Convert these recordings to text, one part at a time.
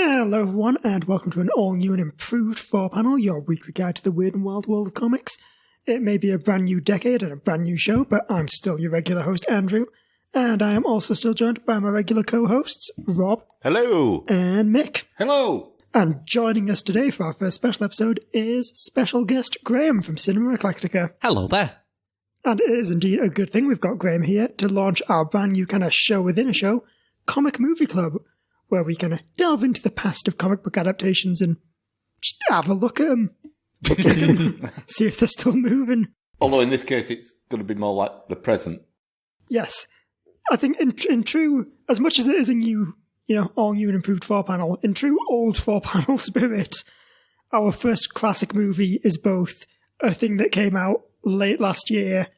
Hello everyone, and welcome to an all-new and improved 4-panel, your weekly guide to the weird and wild world of comics. It may be a brand new decade and a brand new show, but I'm still your regular host, Andrew, and I am also still joined by my regular co-hosts, Rob. Hello. And Mick. Hello. And joining us today for our first special episode is special guest Graham from Cinema Eclectica. Hello there. And it is indeed a good thing we've got Graham here to launch our brand new kind of show within a show, Comic Movie Club, where we kind of delve into the past of comic book adaptations and just have a look at them. See if they're still moving. Although in this case it's going to be more like the present. Yes. I think in true, as much as it is a new, all new and improved 4-panel, in true old 4-panel spirit, our first classic movie is both a thing that came out late last year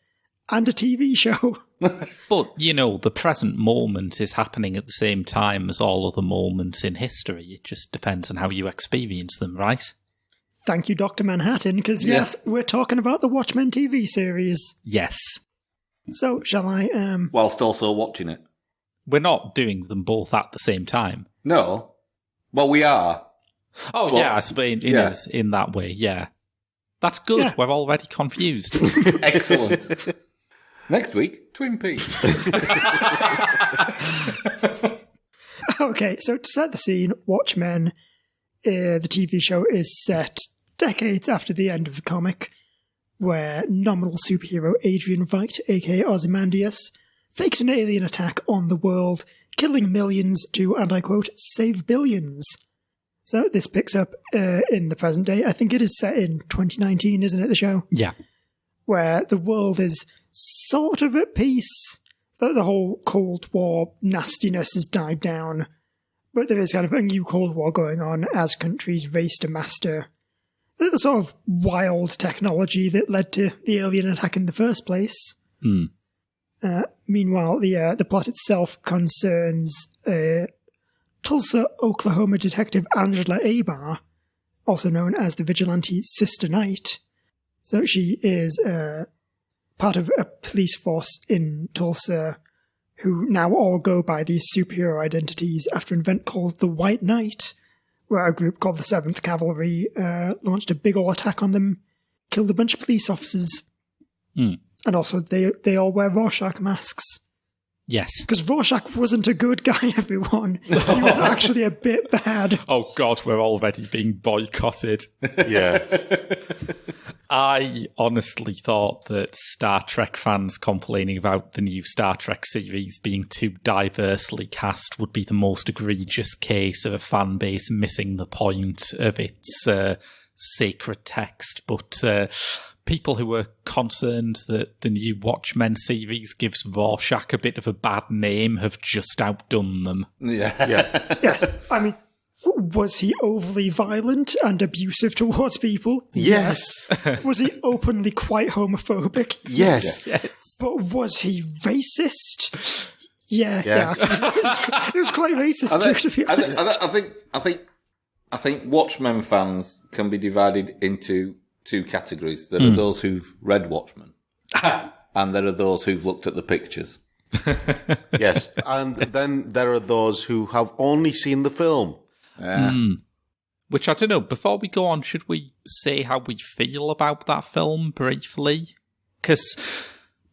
and a TV show. But, the present moment is happening at the same time as all other moments in history. It just depends on how you experience them, right? Thank you, Dr. Manhattan, because yes, we're talking about the Watchmen TV series. Yes. So, shall I... Whilst also watching it. We're not doing them both at the same time. No. Well, we are. Oh, but, yeah, I suppose in that way, yeah. That's good. Yeah. We're already confused. Excellent. Next week, Twin Peaks. Okay, so to set the scene, Watchmen, the TV show, is set decades after the end of the comic, where nominal superhero Adrian Veidt, aka Ozymandias, faked an alien attack on the world, killing millions to, and I quote, save billions. So this picks up in the present day. I think it is set in 2019, isn't it, the show? Yeah. Where the world is sort of at peace. The whole Cold War nastiness has died down. But there is kind of a new Cold War going on as countries race to master the sort of wild technology that led to the alien attack in the first place. Mm. Meanwhile, the plot itself concerns Tulsa, Oklahoma detective Angela Abar, also known as the vigilante Sister Knight. So she is part of a police force in Tulsa who now all go by these superhero identities after an event called the White Knight, where a group called the 7th Cavalry launched a big ol' attack on them, killed a bunch of police officers. Mm. And also they all wear Rorschach masks. Yes. Because Rorschach wasn't a good guy, everyone. He was actually a bit bad. Oh God, we're already being boycotted. Yeah. I honestly thought that Star Trek fans complaining about the new Star Trek series being too diversely cast would be the most egregious case of a fan base missing the point of its sacred text. But people who were concerned that the new Watchmen series gives Rorschach a bit of a bad name have just outdone them. Yeah. Yes, I mean, was he overly violent and abusive towards people? Yes. Was he openly quite homophobic? Yes. But was he racist? Yeah. Actually, it was quite racist too, to be honest. I think Watchmen fans can be divided into two categories. There are those who've read Watchmen, and there are those who've looked at the pictures. Yes. And then there are those who have only seen the film. Yeah. Which, I don't know, before we go on, should we say how we feel about that film briefly? Because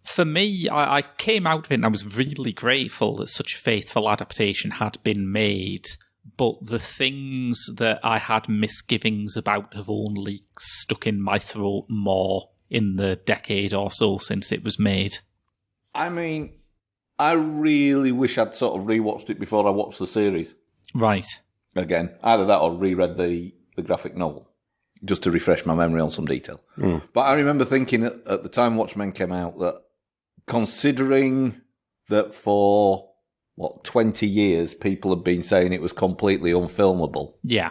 for me, I came out of it and I was really grateful that such a faithful adaptation had been made. But the things that I had misgivings about have only stuck in my throat more in the decade or so since it was made. I mean, I really wish I'd sort of rewatched it before I watched the series. Right. Again, either that or reread the graphic novel, just to refresh my memory on some detail. But I remember thinking at the time Watchmen came out that, considering that for 20 years, people had been saying it was completely unfilmable. Yeah.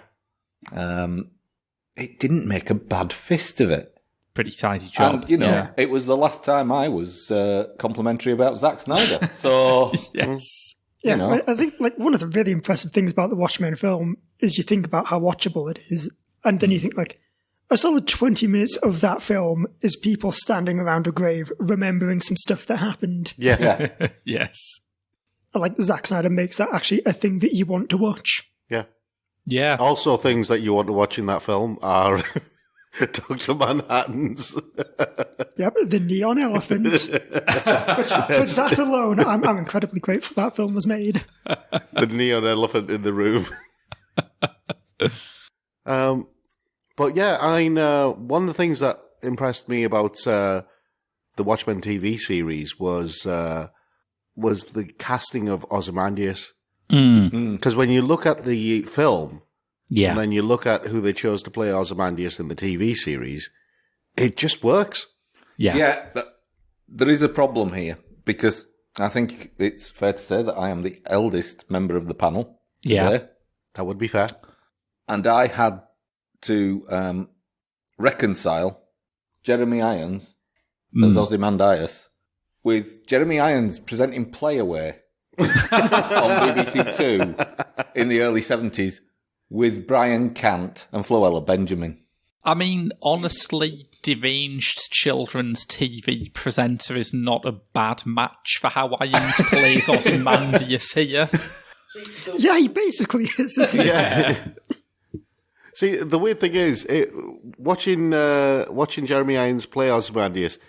It didn't make a bad fist of it. Pretty tidy job. And, it was the last time I was complimentary about Zack Snyder. So, yes. Yeah, I think one of the really impressive things about the Watchmen film is you think about how watchable it is, and then you think a solid 20 minutes of that film is people standing around a grave remembering some stuff that happened. Yeah. Yes. Like Zack Snyder makes that actually a thing that you want to watch. Yeah. Yeah. Also, things that you want to watch in that film are Dr. Manhattan's. Yep, the neon elephant. Which, for that alone, I'm incredibly grateful that film was made. The neon elephant in the room. But yeah, one of the things that impressed me about the Watchmen TV series was the casting of Ozymandias. Because when you look at the film, and then you look at who they chose to play Ozymandias in the TV series, it just works. Yeah, there is a problem here, because I think it's fair to say that I am the eldest member of the panel. Yeah. Today, That would be fair. and I had to reconcile Jeremy Irons as Ozymandias with Jeremy Irons presenting Play Away on BBC Two in the early 70s with Brian Cant and Floella Benjamin. I mean, honestly, deranged children's TV presenter is not a bad match for how Irons plays Ozymandias here. Yeah, he basically is, isn't he? Yeah. See, the weird thing is, watching Jeremy Irons play Ozymandias,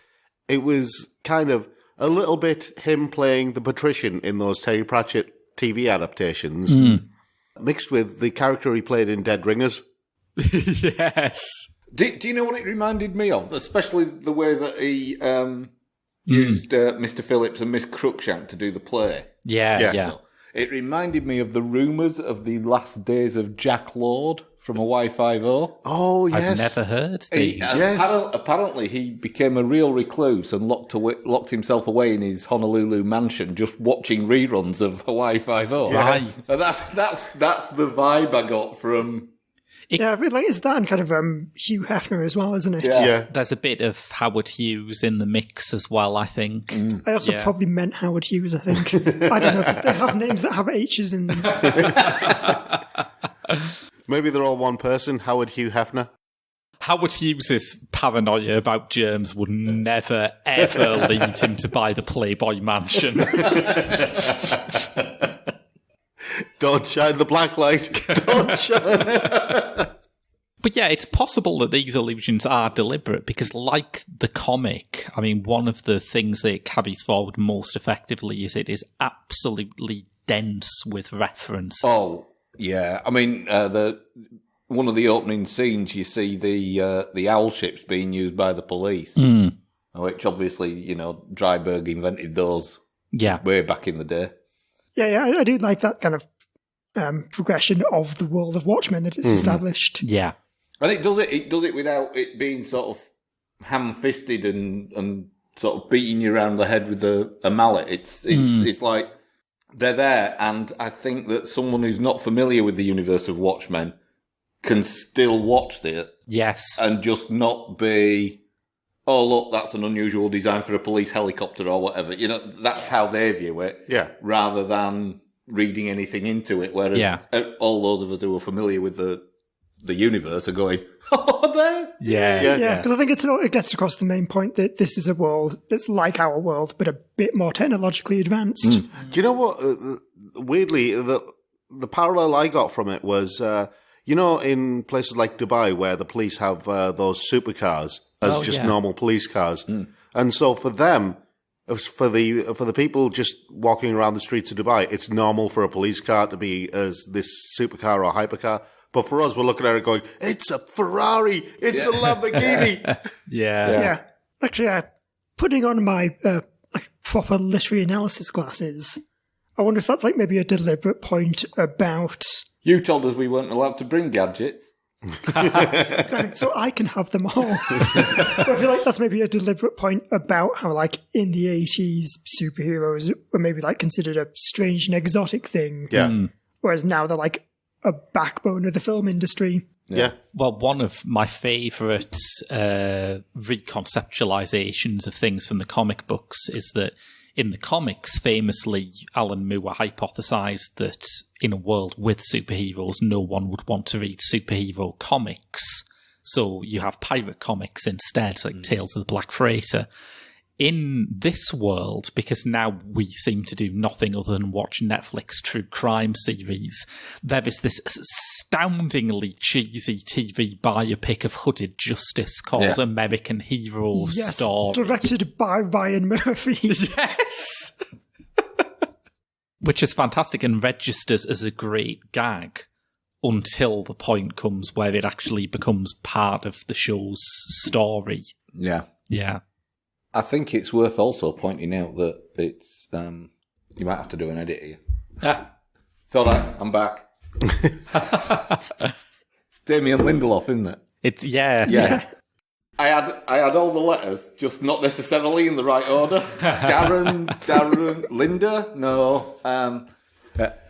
it was kind of a little bit him playing the patrician in those Terry Pratchett TV adaptations, mixed with the character he played in Dead Ringers. Yes. Do you know what it reminded me of? Especially the way that he used Mr. Phillips and Miss Cruikshank to do the play. Yeah. It reminded me of the rumours of the last days of Jack Lord from Hawaii Five-0. Oh, yes. I've never heard these. Apparently, he became a real recluse and locked himself away in his Honolulu mansion, just watching reruns of Hawaii Five-0. Right. And that's the vibe I got from. Yeah, but like, it's that and kind of Hugh Hefner as well, isn't it? Yeah. There's a bit of Howard Hughes in the mix as well, I think. I also probably meant Howard Hughes, I think. I don't know, they have names that have H's in them. Maybe they're all one person, Howard Hugh Hefner. Howard Hughes' paranoia about germs would never, ever lead him to buy the Playboy mansion. Don't shine the black light. Don't shine. But yeah, it's possible that these allusions are deliberate because, like the comic, I mean, one of the things that it carries forward most effectively is it is absolutely dense with reference. Oh, yeah. I mean, one of the opening scenes, you see the owl ships being used by the police, which obviously, Dryberg invented those way back in the day. Yeah, I do like that kind of progression of the world of Watchmen that it's established. Yeah. And it does it without it being sort of ham-fisted and sort of beating you around the head with a mallet. It's like they're there, and I think that someone who's not familiar with the universe of Watchmen can still watch it. Yes. And just not be, oh, look, that's an unusual design for a police helicopter or whatever. That's how they view it. Yeah. Rather than reading anything into it, whereas all those of us who are familiar with the universe are going, oh, there? Yeah. Because I think it gets across the main point that this is a world that's like our world, but a bit more technologically advanced. Do you know what? Weirdly, the parallel I got from it was, in places like Dubai where the police have those supercars as normal police cars. And so for them, for the people just walking around the streets of Dubai, it's normal for a police car to be as this supercar or hypercar. But for us, we're looking at it going, it's a Ferrari, it's a Lamborghini. Yeah. Actually, putting on my proper literary analysis glasses, I wonder if that's like maybe a deliberate point about... You told us we weren't allowed to bring gadgets. Exactly, so I can have them all. But I feel like that's maybe a deliberate point about how, like, in the 80s, superheroes were maybe, like, considered a strange and exotic thing. Yeah. Whereas now they're, like, a backbone of the film industry. Yeah. Well, one of my favourite reconceptualizations of things from the comic books is that in the comics, famously, Alan Moore hypothesized that in a world with superheroes, no one would want to read superhero comics. So you have pirate comics instead, like Tales of the Black Freighter. in this world, because now we seem to do nothing other than watch Netflix true crime series, there is this astoundingly cheesy TV biopic of hooded justice called American Hero Story. Directed by Ryan Murphy. Yes! Which is fantastic and registers as a great gag until the point comes where it actually becomes part of the show's story. Yeah. Yeah. I think it's worth also pointing out that it's, you might have to do an edit here. It's all right, I'm back. It's Damien Lindelof, isn't it? It's, yeah. I had all the letters, just not necessarily in the right order. Darren, Linda, no.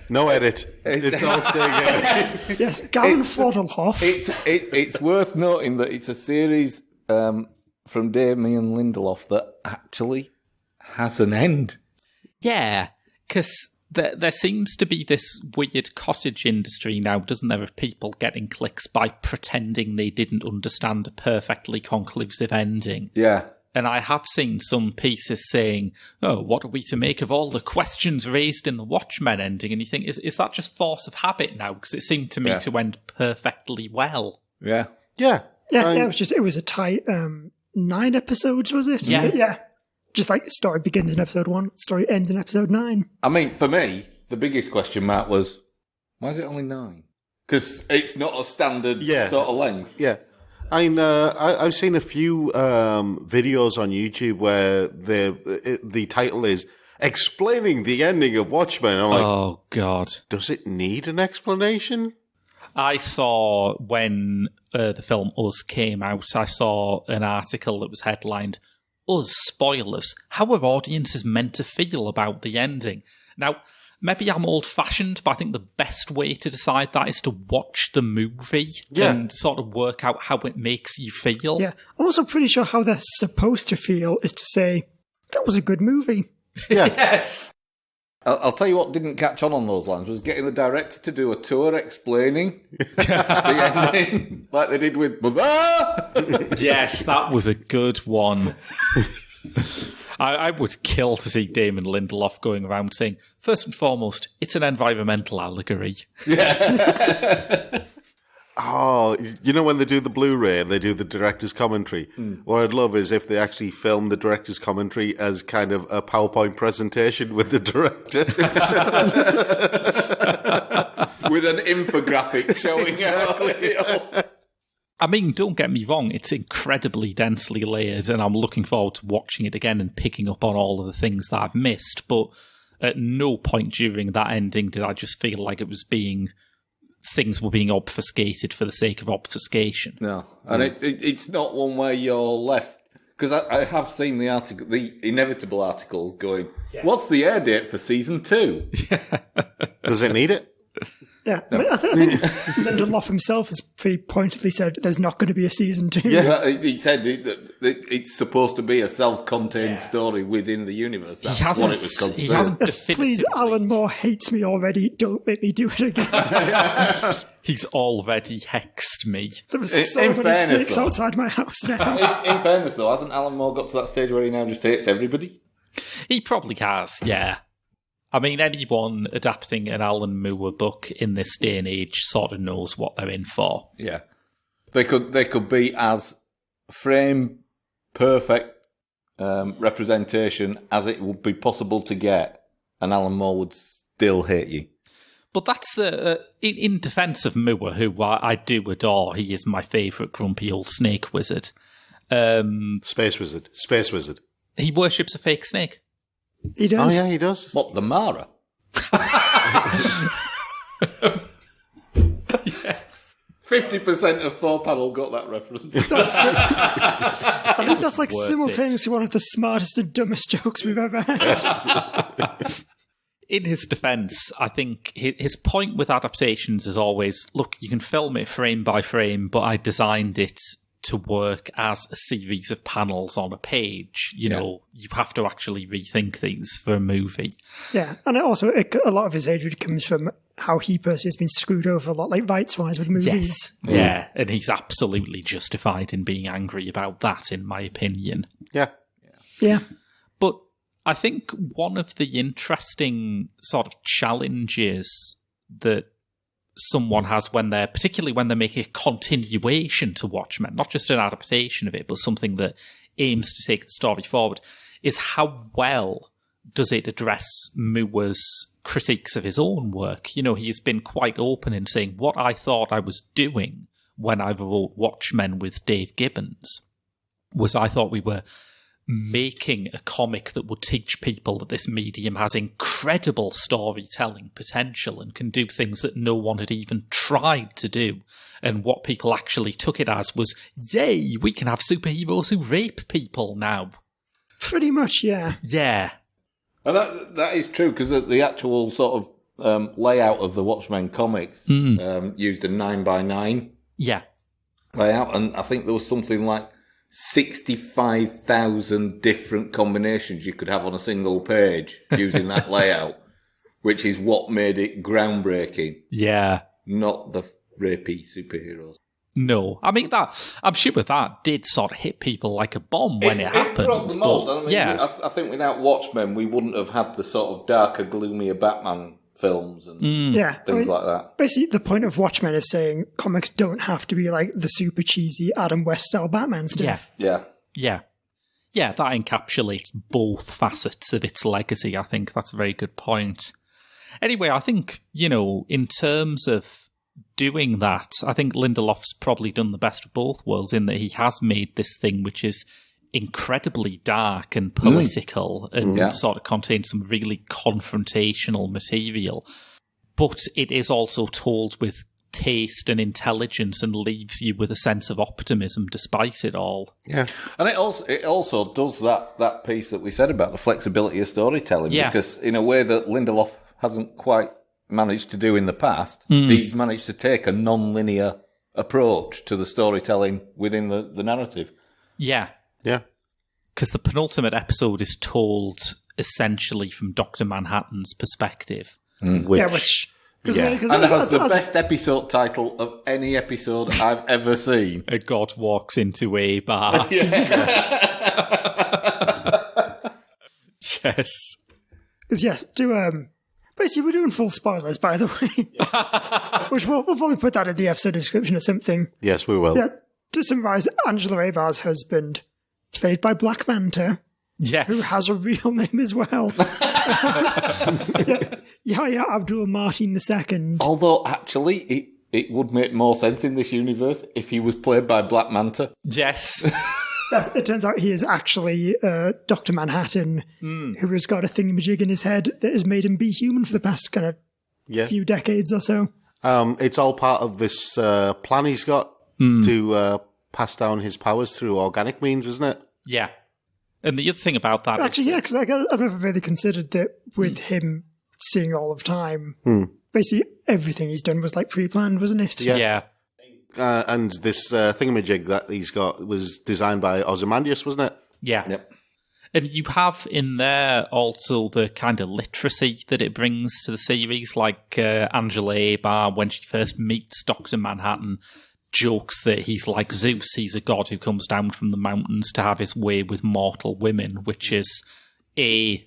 No edit. It's all staying in. Yes, Gavin Fodelhoff. It's worth noting that it's a series from Damien Lindelof that actually has an end. Yeah, because there seems to be this weird cottage industry now, doesn't there, of people getting clicks by pretending they didn't understand a perfectly conclusive ending. Yeah. And I have seen some pieces saying, oh, what are we to make of all the questions raised in the Watchmen ending? And you think, is that just force of habit now? Because it seemed to me to end perfectly well. Yeah. Yeah. Yeah, it was a tight 9 episodes, was it? Yeah. Yeah. Just like the story begins in episode 1, story ends in episode 9. I mean, for me, the biggest question mark was, why is it only 9? Because it's not a standard sort of length. Yeah. I've seen a few videos on YouTube where the title is explaining the ending of Watchmen. I'm like, oh, God. Does it need an explanation? I saw when the film Us came out, I saw an article that was headlined, Us, spoilers, how are audiences meant to feel about the ending? Now, maybe I'm old-fashioned, but I think the best way to decide that is to watch the movie and sort of work out how it makes you feel. Yeah, I'm also pretty sure how they're supposed to feel is to say, that was a good movie. Yeah. Yes. I'll tell you what didn't catch on those lines was getting the director to do a tour explaining the ending, like they did with Mother. Yes, that was a good one. I would kill to see Damon Lindelof going around saying, first and foremost, it's an environmental allegory. Yeah. Oh, you know when they do the Blu-ray and they do the director's commentary? What I'd love is if they actually film the director's commentary as kind of a PowerPoint presentation with the director. With an infographic showing how I mean, don't get me wrong, it's incredibly densely layered, and I'm looking forward to watching it again and picking up on all of the things that I've missed, but at no point during that ending did I just feel like it was things were being obfuscated for the sake of obfuscation. No, and it's not one where you're left, because I have seen the article, the inevitable articles going, what's the air date for season 2? Does it need it? Yeah, no. I mean, I think Lindelof himself has pretty pointedly said there's not going to be a season 2. Yeah, he said that it's supposed to be a self-contained story within the universe. That's what it was considered. Please, Alan Moore hates me already. Don't make me do it again. He's already hexed me. There are so many snakes outside my house now. In fairness, though, hasn't Alan Moore got to that stage where he now just hates everybody? He probably has, yeah. I mean, anyone adapting an Alan Moore book in this day and age sort of knows what they're in for. Yeah. They could be as frame perfect representation as it would be possible to get, and Alan Moore would still hate you. But that's in defence of Moore, who I do adore. He is my favourite grumpy old snake wizard. Space wizard. He worships a fake snake. He does. Oh, yeah, he does. What, the Mara? Yes. 50% of 4-panel got that reference. That's true. I think that's like simultaneously one of the smartest and dumbest jokes we've ever had. In his defence, I think his point with adaptations is always, look, you can film it frame by frame, but I designed it to work as a series of panels on a page. You know, you have to actually rethink these for a movie. Yeah, and also a lot of his hatred comes from how he personally has been screwed over a lot, like rights-wise with movies. Yes. Yeah, and he's absolutely justified in being angry about that, in my opinion. Yeah. Yeah. But I think one of the interesting sort of challenges that someone has particularly when they make a continuation to Watchmen, not just an adaptation of it, but something that aims to take the story forward, is how well does it address Moore's critiques of his own work. He's been quite open in saying what I thought I was doing when I wrote Watchmen with Dave Gibbons was I thought we were making a comic that would teach people that this medium has incredible storytelling potential and can do things that no one had even tried to do. And what people actually took it as was, yay, we can have superheroes who rape people now. Pretty much, yeah. Yeah. And that is true, because the actual sort of layout of the Watchmen comics used a 9x9 layout, and I think there was something like 65,000 different combinations you could have on a single page using that layout, which is what made it groundbreaking. Yeah. Not the rapey superheroes. No. I mean, I'm sure that did sort of hit people like a bomb when it happened. It broke the mold. But, I think without Watchmen, we wouldn't have had the sort of darker, gloomier Batman films and things like that. Basically, the point of Watchmen is saying comics don't have to be like the super cheesy Adam West style Batman stuff. Yeah, that encapsulates both facets of its legacy. I think that's a very good point. Anyway, I think, in terms of doing that, I think Lindelof's probably done the best of both worlds in that he has made this thing which is incredibly dark and political and sort of contains some really confrontational material. But it is also told with taste and intelligence and leaves you with a sense of optimism despite it all. Yeah. And it also does that piece that we said about the flexibility of storytelling, because in a way that Lindelof hasn't quite managed to do in the past, he's managed to take a non-linear approach to the storytelling within the narrative. Yeah. Yeah. Because the penultimate episode is told essentially from Dr. Manhattan's perspective. And it has the best episode title of any episode I've ever seen. A god walks into a bar. Yes. Basically, we're doing full spoilers, by the way. Which we'll probably put that in the episode description or something. Yes, we will. Yeah, to summarise, Angela Abar's husband, played by Black Manta. Yes. Who has a real name as well. Yahya Abdul-Mateen II. Although, actually, it would make more sense in this universe if he was played by Black Manta. Yes. Yes, it turns out he is actually Dr. Manhattan, who has got a thingamajig in his head that has made him be human for the past kind of few decades or so. It's all part of this plan he's got to pass down his powers through organic means, isn't it? Yeah. And the other thing about that actually, because I've never really considered that with him seeing all of time, basically everything he's done was like pre-planned, wasn't it? Yeah. And this thingamajig that he's got was designed by Ozymandias, wasn't it? Yeah. Yep. And you have in there also the kind of literacy that it brings to the series, like Angela Abar, when she first meets Dr. Manhattan, jokes that he's like Zeus, he's a god who comes down from the mountains to have his way with mortal women, which is A+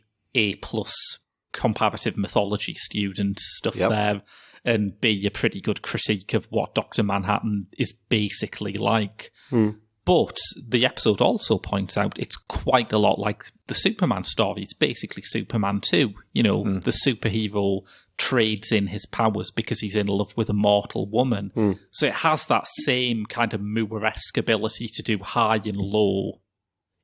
comparative mythology student stuff there, and B, a pretty good critique of what Dr. Manhattan is basically like. But the episode also points out it's quite a lot like the Superman story. It's basically Superman 2. The superhero trades in his powers because he's in love with a mortal woman. So it has that same kind of Moore-esque ability to do high and low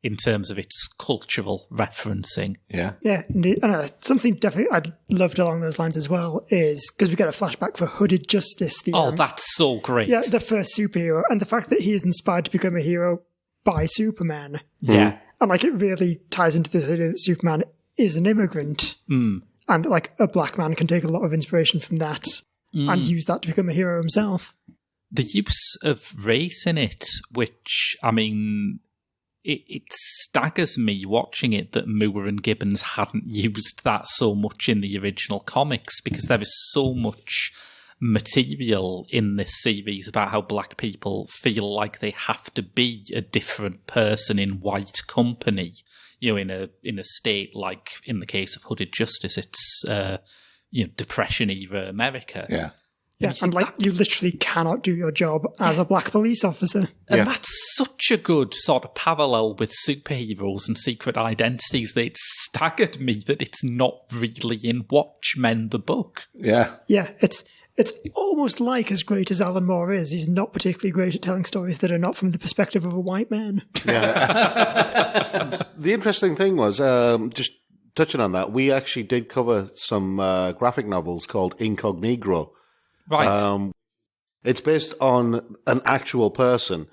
in terms of its cultural referencing. Yeah, indeed. Something definitely I'd loved along those lines as well is, because we get a flashback for Hooded Justice. That's so great. Yeah, the first superhero, and the fact that he is inspired to become a hero by Superman. Yeah. And it really ties into this idea that Superman is an immigrant. And a black man can take a lot of inspiration from that and use that to become a hero himself. The use of race in it, which, it staggers me watching it that Moore and Gibbons hadn't used that so much in the original comics, because there is so much material in this series about how black people feel like they have to be a different person in white company. in a state like in the case of Hooded Justice, it's Depression era America. Yeah. Yeah, and you literally cannot do your job as a black police officer. And that's such a good sort of parallel with superheroes and secret identities that it staggered me that it's not really in Watchmen, the book. Yeah. Yeah, it's almost like as great as Alan Moore is, he's not particularly great at telling stories that are not from the perspective of a white man. Yeah. The interesting thing was, just touching on that, we actually did cover some graphic novels called Incognegro. Right. It's based on an actual person.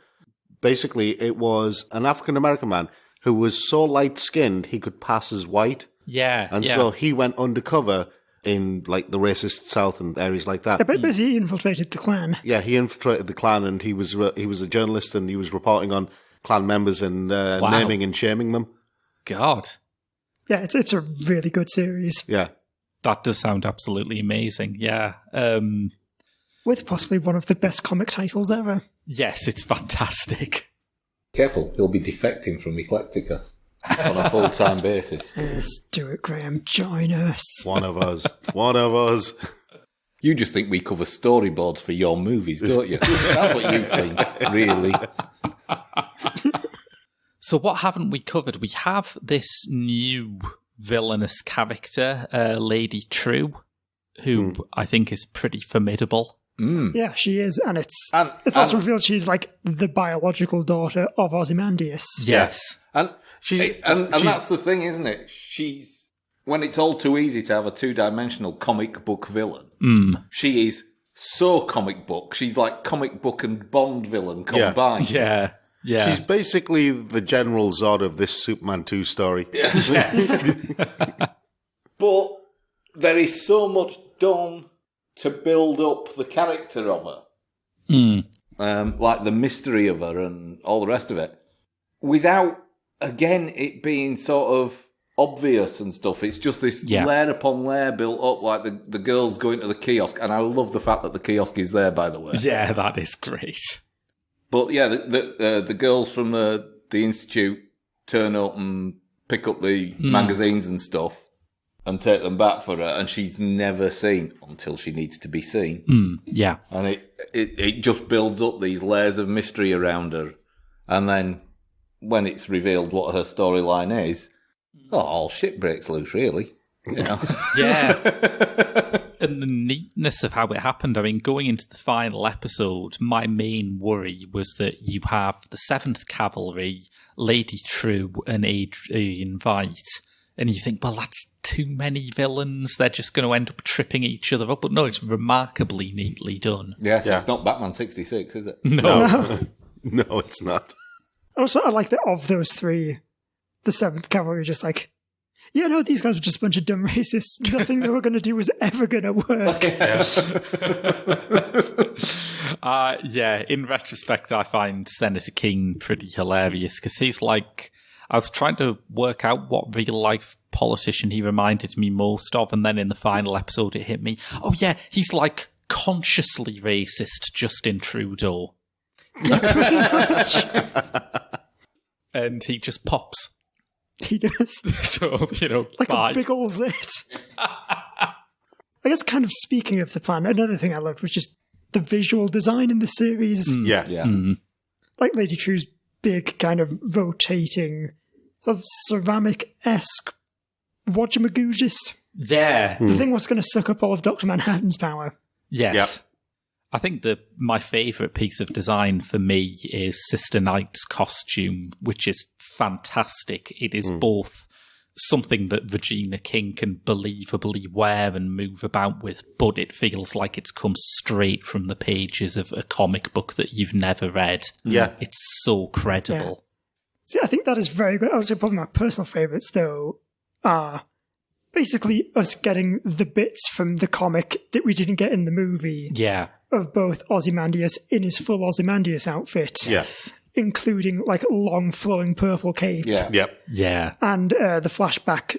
Basically, it was an African-American man who was so light-skinned he could pass as white. Yeah. And so he went undercover in like the racist South and areas like that. Yeah, but basically he infiltrated the Klan. Yeah, he infiltrated the Klan, and he was a journalist, and he was reporting on Klan members and naming and shaming them. God. Yeah, it's a really good series. Yeah. That does sound absolutely amazing. Yeah. With possibly one of the best comic titles ever. Yes, it's fantastic. Careful, he'll be defecting from Eclectica on a full-time basis. Yes, do it, Graham. Join us. One of us. One of us. You just think we cover storyboards for your movies, don't you? That's what you think, really. So what haven't we covered? We have this new villainous character, Lady True, who I think is pretty formidable. Yeah, she is, and it's also revealed she's like the biological daughter of Ozymandias. Yes. And that's the thing, isn't it? She's, when it's all too easy to have a two-dimensional comic book villain, she is so comic book. She's like comic book and Bond villain combined. Yeah. Yeah. She's basically the General Zod of this Superman 2 story. Yes. But there is so much done to build up the character of her. Like the mystery of her and all the rest of it. Without, again, it being sort of obvious and stuff. It's just this layer upon layer built up, like the girls going to the kiosk. And I love the fact that the kiosk is there, by the way. Yeah, that is great. But yeah, the girls from the Institute turn up and pick up the magazines and stuff and take them back for her, and she's never seen until she needs to be seen. Yeah. And it just builds up these layers of mystery around her. And then when it's revealed what her storyline is, all shit breaks loose, really. You know? Yeah. And the neatness of how it happened. I mean, going into the final episode, my main worry was that you have the 7th Cavalry, Lady True, and Adrian Veidt. And you think, well, that's too many villains. They're just going to end up tripping each other up. But no, it's remarkably neatly done. Yes, it's not Batman 66, is it? No, it's not. Also, I like that of those three, the 7th Cavalry just like, yeah, no, these guys were just a bunch of dumb racists. Nothing they were going to do was ever going to work. In retrospect, I find Senator King pretty hilarious because he's like, I was trying to work out what real-life politician he reminded me most of, and then in the final episode it hit me. Oh yeah, he's like consciously racist Justin Trudeau. Yeah, pretty much. And he just pops. He does. So, like bye. a big ol' zit. I guess kind of speaking of the plan, another thing I loved was just the visual design in the series. Yeah. Like Lady True's big kind of rotating, sort of ceramic-esque whatchamagooges. Yeah. The thing was going to suck up all of Dr. Manhattan's power. Yes. Yep. I think my favourite piece of design for me is Sister Knight's costume, which is fantastic. It is both something that Regina King can believably wear and move about with, but it feels like it's come straight from the pages of a comic book that you've never read. Yeah. It's so credible. See, I think that is very good. I would say probably my personal favourites, though, are basically us getting the bits from the comic that we didn't get in the movie. Yeah. Of both Ozymandias in his full Ozymandias outfit. Yes. Including, like, long flowing purple cape. Yeah. Yep. Yeah. And the flashback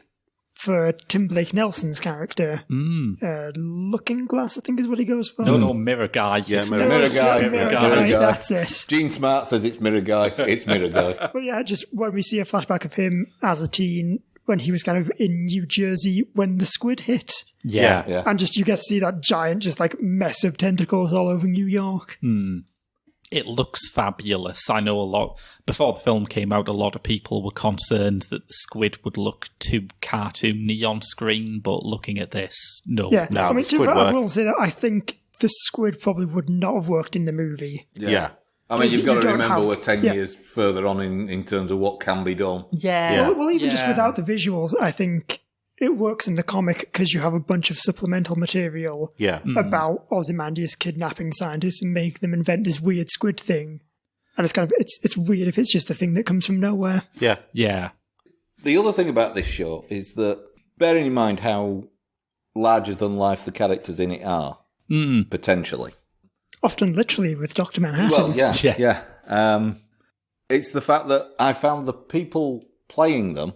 for Tim Blake Nelson's character. Looking Glass, I think, is what he goes for. No, Mirror Guy. Yeah, Mirror Guy. That's it. Gene Smart says it's Mirror Guy. It's Mirror Guy. But yeah, just when we see a flashback of him as a teen, when he was kind of in New Jersey when the squid hit. Yeah. And just you get to see that giant, just like mess of tentacles all over New York. It looks fabulous. I know before the film came out, a lot of people were concerned that the squid would look too cartoony on screen, but looking at this, no. Yeah, No, I mean, the squid I will say that I think the squid probably would not have worked in the movie. Yeah. I mean, you've got to don't remember have- we're 10 years further on in terms of what can be done. Yeah. Well, even just without the visuals, I think it works in the comic because you have a bunch of supplemental material Yeah. about Ozymandias kidnapping scientists and make them invent this weird squid thing. And it's kind of it's weird if it's just a thing that comes from nowhere. Yeah. Yeah. The other thing about this show is that, bearing in mind how larger than life the characters in it are, potentially. Often literally with Dr. Manhattan. Well, yeah. Yeah. It's the fact that I found the people playing them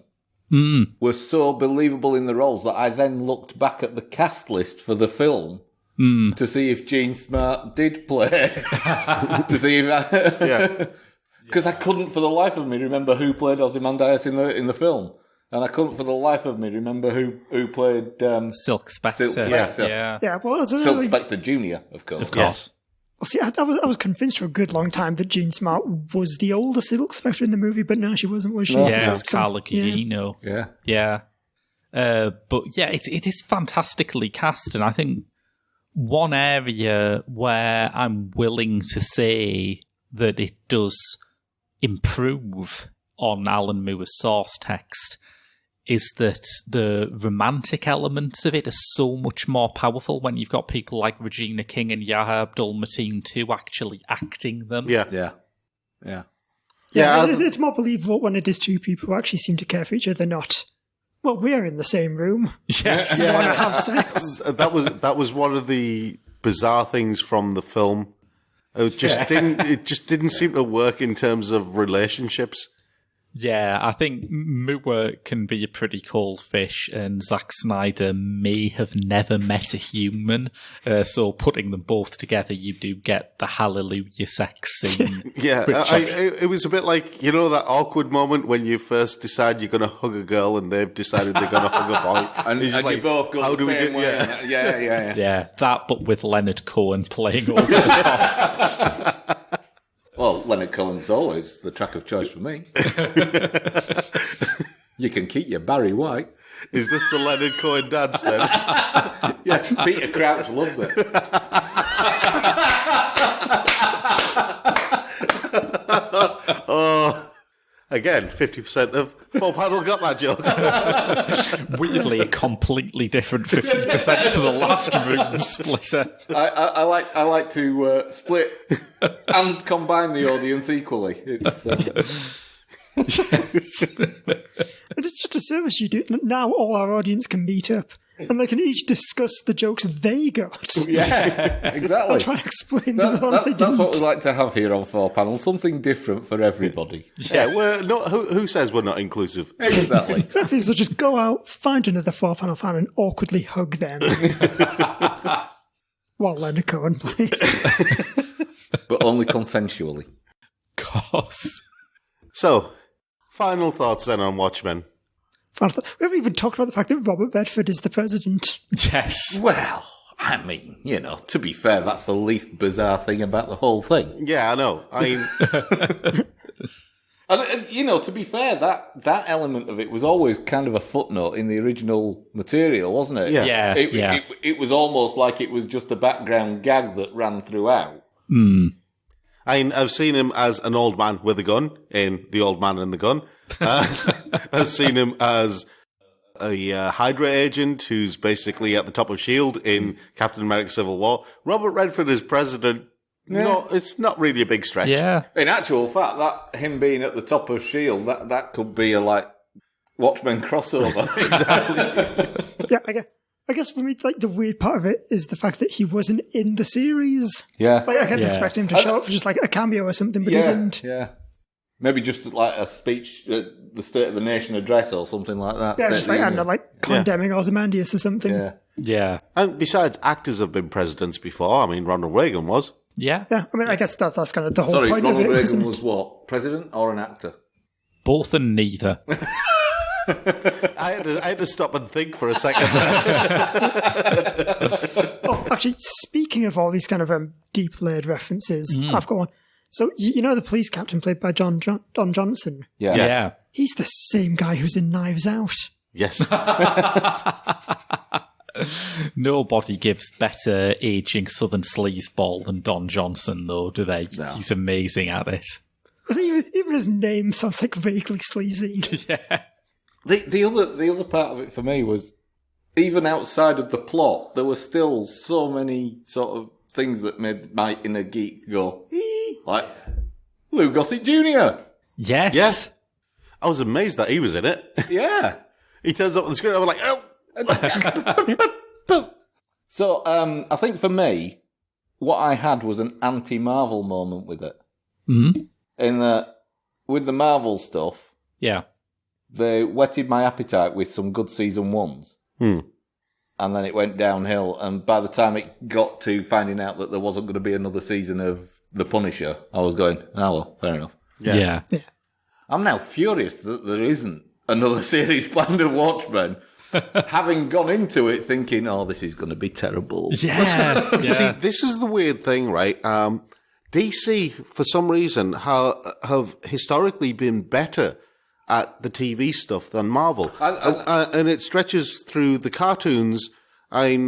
were so believable in the roles that I then looked back at the cast list for the film to see if Gene Smart did play. To see if because I couldn't for the life of me remember who played Ozymandias in the film. And I couldn't for the life of me remember who played Silk Spectre. Silk Spectre. Yeah, well, it's Silk really, Spectre Jr., of course. Of course. well, see, I was convinced for a good long time that Jean Smart was the older Silk Spectre in the movie, but no, she wasn't, was she? No. Yeah, it was So- Carla Gugino. Yeah. Yeah. But yeah, it is fantastically cast, and I think one area where I'm willing to say that it does improve on Alan Moore's source text is that the romantic elements of it are so much more powerful when you've got people like Regina King and Yahya Abdul-Mateen too actually acting them. Yeah. Yeah. Yeah. Yeah, it's more believable when it is two people who actually seem to care for each other, not, well, we're in the same room. Yes. We want to have sex. That was one of the bizarre things from the film. It just didn't seem to work in terms of relationships. Yeah, I think Moore can be a pretty cold fish, and Zack Snyder may have never met a human. So putting them both together, you do get the hallelujah sex scene. Yeah, it was a bit like, you know, that awkward moment when you first decide you're going to hug a girl and they've decided they're going to hug a boy. And it's just you both go the same way. Yeah. Yeah, that, but with Leonard Cohen playing over the top. Well, Leonard Cohen's always the track of choice for me. You can keep your Barry White. Is this the Leonard Cohen dance then? Yeah, Peter Crouch loves it. Oh, again, 50% of Full Panel got that joke. Weirdly, a completely different 50% to the last room splitter. I like to split and combine the audience equally. It's And it's just a service you do. Now all our audience can meet up and they can each discuss the jokes they got. yeah, exactly. I'll try to explain the ones they That's didn't. what we like to have here on 4Panel, something different for everybody. Yeah, we're not. Who says we're not inclusive? Exactly. Exactly, so just go out, find another 4-panel fan and awkwardly hug them. While Leonard Cohen plays. But only consensually. Course. So, final thoughts then on Watchmen. We haven't even talked about the fact that Robert Redford is the president. Yes. Well, I mean, you know, to be fair, that's the least bizarre thing about the whole thing. Yeah, I know. I mean, And you know, to be fair, that element of it was always kind of a footnote in the original material, wasn't it? Yeah. It was almost like it was just a background gag that ran throughout. I've seen him as an old man with a gun in The Old Man and the Gun. I've seen him as a Hydra agent who's basically at the top of S.H.I.E.L.D. in Captain America Civil War. Robert Redford as president, no, it's not really a big stretch. Yeah. In actual fact, that him being at the top of S.H.I.E.L.D., that could be a, like, Watchmen crossover. Exactly. Yeah, I guess for me, like, the weird part of it is the fact that he wasn't in the series. Yeah. Like, I kept Yeah. expecting him to show up for just, like, a cameo or something, but he Yeah, didn't. yeah. Maybe just like a speech, the State of the Nation address or something like that. Yeah, just like, I don't know, like condemning Ozymandias or something. Yeah. Yeah. And besides, actors have been presidents before. I mean, Ronald Reagan was. Yeah. Yeah, I mean, I guess that's kind of the whole Sorry, point Ronald of it. Reagan was what? President or an actor? Both and neither. I had to stop and think for a second. Oh, actually, speaking of all these kind of deep-layered references, I've got one. So, you know the police captain played by Don Johnson? Yeah. He's the same guy who's in Knives Out. Yes. Nobody gives better aging Southern sleazeball than Don Johnson, though, do they? No. He's amazing at it. Even his name sounds like vaguely sleazy. Yeah. The other part of it for me was, even outside of the plot, there were still so many sort of things that made my inner geek go, "Ee," like Lou Gossett Jr. Yes. Yes. I was amazed that he was in it. Yeah. He turns up on the screen, I was like, oh! So, I think for me, what I had was an anti-Marvel moment with it. Mm-hmm. In that, with the Marvel stuff, Yeah. they whetted my appetite with some good season ones. And then it went downhill, and by the time it got to finding out that there wasn't going to be another season of The Punisher, I was going, oh well, fair enough. Yeah. I'm now furious that there isn't another series planned of Watchmen, having gone into it thinking, oh, this is going to be terrible. Yeah. See, this is the weird thing, right? DC, for some reason, have historically been better at the TV stuff than Marvel. And it stretches through the cartoons. I mean,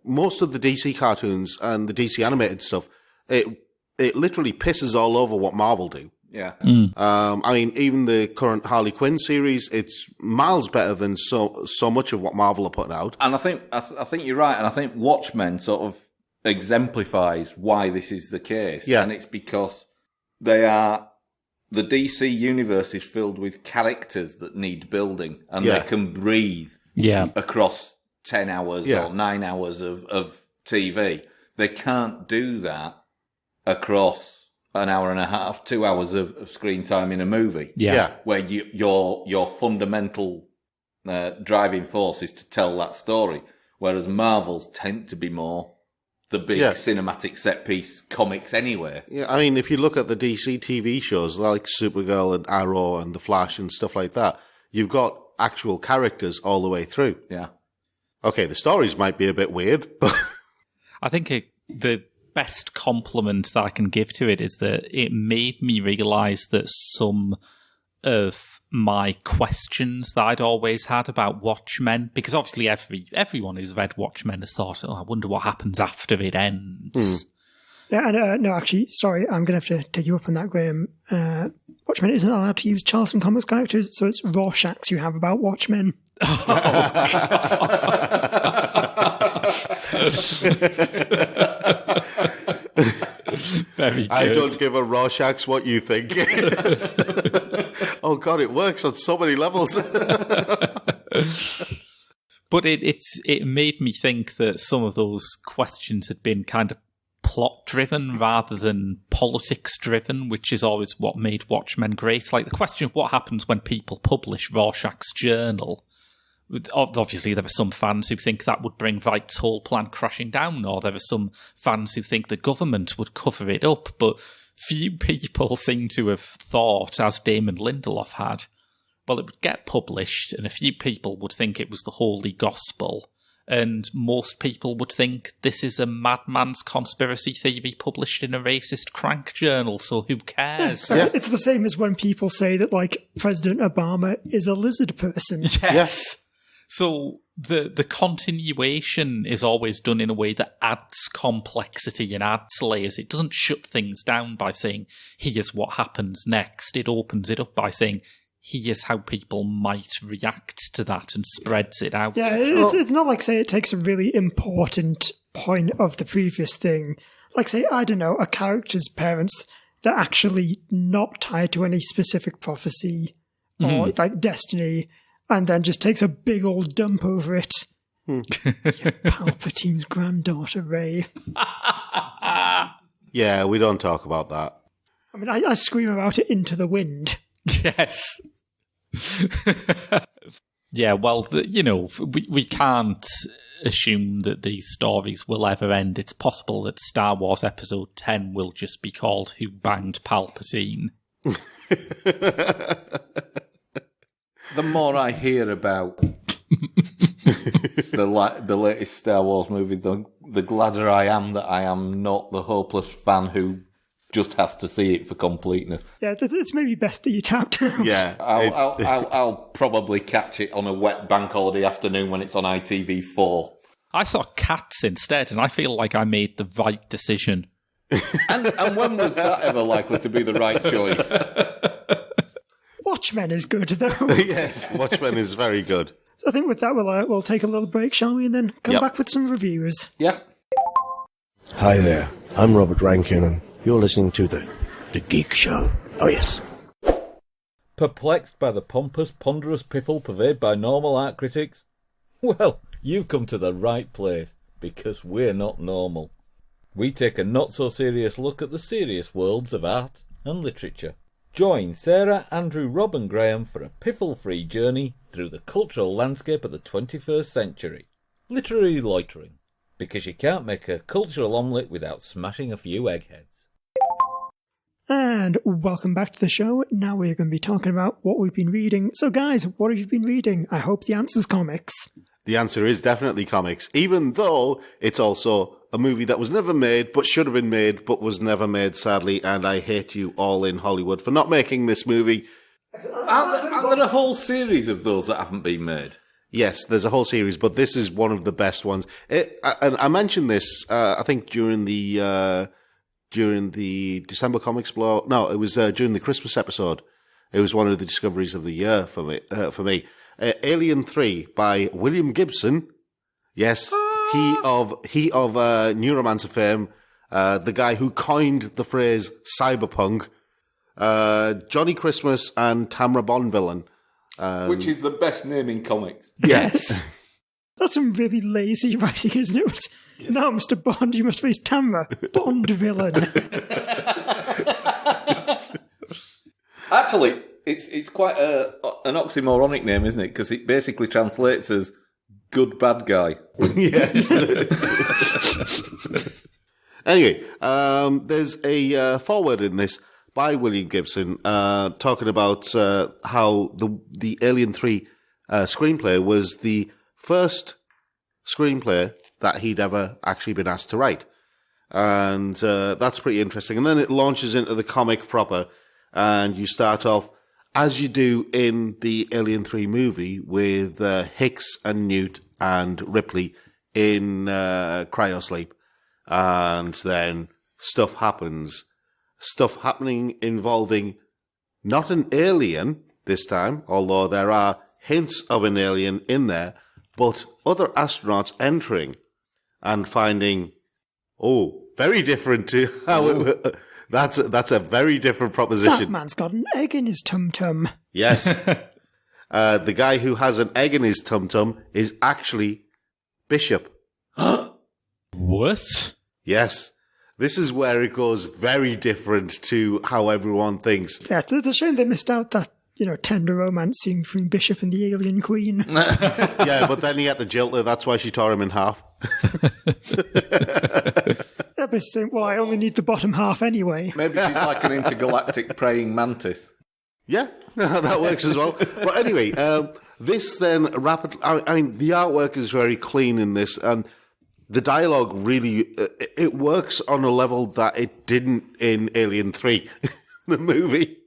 most of the DC cartoons and the DC animated stuff, it literally pisses all over what Marvel do. Yeah. I mean, even the current Harley Quinn series, it's miles better than so much of what Marvel are putting out. And I think you're right, and I think Watchmen sort of exemplifies why this is the case. Yeah. And it's because the DC universe is filled with characters that need building, and they can breathe across 10 hours or 9 hours of TV. They can't do that across an hour and a half, 2 hours of screen time in a movie. Yeah. Where your fundamental driving force is to tell that story. Whereas Marvels tend to be more the big cinematic set piece comics anyway. Yeah, I mean, if you look at the DC TV shows like Supergirl and Arrow and The Flash and stuff like that, you've got actual characters all the way through. Yeah. Okay, the stories might be a bit weird, but I think the best compliment that I can give to it is that it made me realise that some of my questions that I'd always had about Watchmen, because obviously everyone who's read Watchmen has thought, oh, I wonder what happens after it ends. Yeah, and no, actually, sorry, I'm going to have to take you up on that, Graham. Watchmen isn't allowed to use Charlton Comics characters, so it's Rorschachs you have about Watchmen. Very good. I don't give a Rorschach's what you think. Oh God, it works on so many levels. But it made me think that some of those questions had been kind of plot-driven rather than politics-driven, which is always what made Watchmen great. Like the question of what happens when people publish Rorschach's journal. Obviously, there are some fans who think that would bring Vight's whole plan crashing down, or there are some fans who think the government would cover it up, but few people seem to have thought, as Damon Lindelof had, well, it would get published, and a few people would think it was the holy gospel, and most people would think this is a madman's conspiracy theory published in a racist crank journal, so who cares? Yeah. It's the same as when people say that, like, President Obama is a lizard person. Yes. So the continuation is always done in a way that adds complexity and adds layers. It doesn't shut things down by saying, here's what happens next. It opens it up by saying, here's how people might react to that, and spreads it out. Yeah, it's not like, say, it takes a really important point of the previous thing. Like, say, I don't know, a character's parents that are actually not tied to any specific prophecy or, like, destiny, and then just takes a big old dump over it. Palpatine's granddaughter, Rey. Yeah, we don't talk about that. I mean, I scream about it into the wind. Yes. Yeah, well, we can't assume that these stories will ever end. It's possible that Star Wars Episode 10 will just be called Who Banged Palpatine? The more I hear about the latest Star Wars movie, the gladder I am that I am not the hopeless fan who just has to see it for completeness. Yeah, it's maybe best that you tapped out. Yeah. I'll probably catch it on a wet bank holiday afternoon when it's on ITV4. I saw Cats instead, and I feel like I made the right decision. And when was that ever likely to be the right choice? Watchmen is good, though. Yes, Watchmen is very good. So I think with that, we'll take a little break, shall we? And then come back with some reviews. Yeah. Hi there, I'm Robert Rankin, and you're listening to The Geek Show. Oh, yes. Perplexed by the pompous, ponderous piffle purveyed by normal art critics? Well, you've come to the right place, because we're not normal. We take a not-so-serious look at the serious worlds of art and literature. Join Sarah, Andrew, Rob and Graham for a piffle-free journey through the cultural landscape of the 21st century. Literary loitering, because you can't make a cultural omelette without smashing a few eggheads. And welcome back to the show. Now we're going to be talking about what we've been reading. So guys, what have you been reading? I hope the answer's comics. The answer is definitely comics, even though it's also a movie that was never made, but should have been made, but was never made, sadly, and I hate you all in Hollywood for not making this movie. Are there a whole series of those that haven't been made? Yes, there's a whole series, but this is one of the best ones. And I mentioned this, I think, during the December Comics Blow. No, it was during the Christmas episode. It was one of the discoveries of the year for me. Alien 3 by William Gibson. Yes, he of Neuromancer fame, the guy who coined the phrase cyberpunk. Johnny Christmas and Tamra Bonvillain. Which is the best name in comics. Yes. That's some really lazy writing, isn't it? Now, Mr. Bond, you must face Tamra, Bond villain. Actually, it's quite an oxymoronic name, isn't it? Because it basically translates as good bad guy. Yes. Anyway, there's a foreword in this by William Gibson talking about how the Alien 3 screenplay was the first screenplay that he'd ever actually been asked to write. And that's pretty interesting. And then it launches into the comic proper, and you start off, as you do in the Alien 3 movie, with Hicks and Newt and Ripley in cryosleep. And then stuff happens. Stuff happening involving not an alien this time, although there are hints of an alien in there, but other astronauts entering and finding, very different to how it. That's a very different proposition. That man's got an egg in his tum-tum. Yes. The guy who has an egg in his tum-tum is actually Bishop. What? Yes. This is where it goes very different to how everyone thinks. Yeah, it's a shame they missed out that, tender romance scene between Bishop and the alien queen. Yeah, but then he had to jilt her. That's why she tore him in half. Yeah, but saying, well, I only need the bottom half anyway. Maybe she's like an intergalactic praying mantis. Yeah, that works as well. But anyway, this then rapidly... I mean, the artwork is very clean in this, and the dialogue really... it works on a level that it didn't in Alien 3, the movie.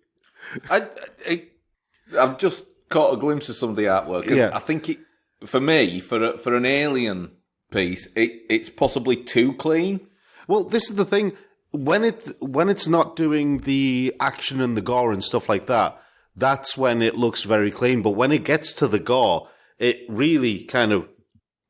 I've just caught a glimpse of some of the artwork. Yeah. I think for me, for an Alien piece, it's possibly too clean. Well, this is the thing. When it's not doing the action and the gore and stuff like that, that's when it looks very clean. But when it gets to the gore, it really kind of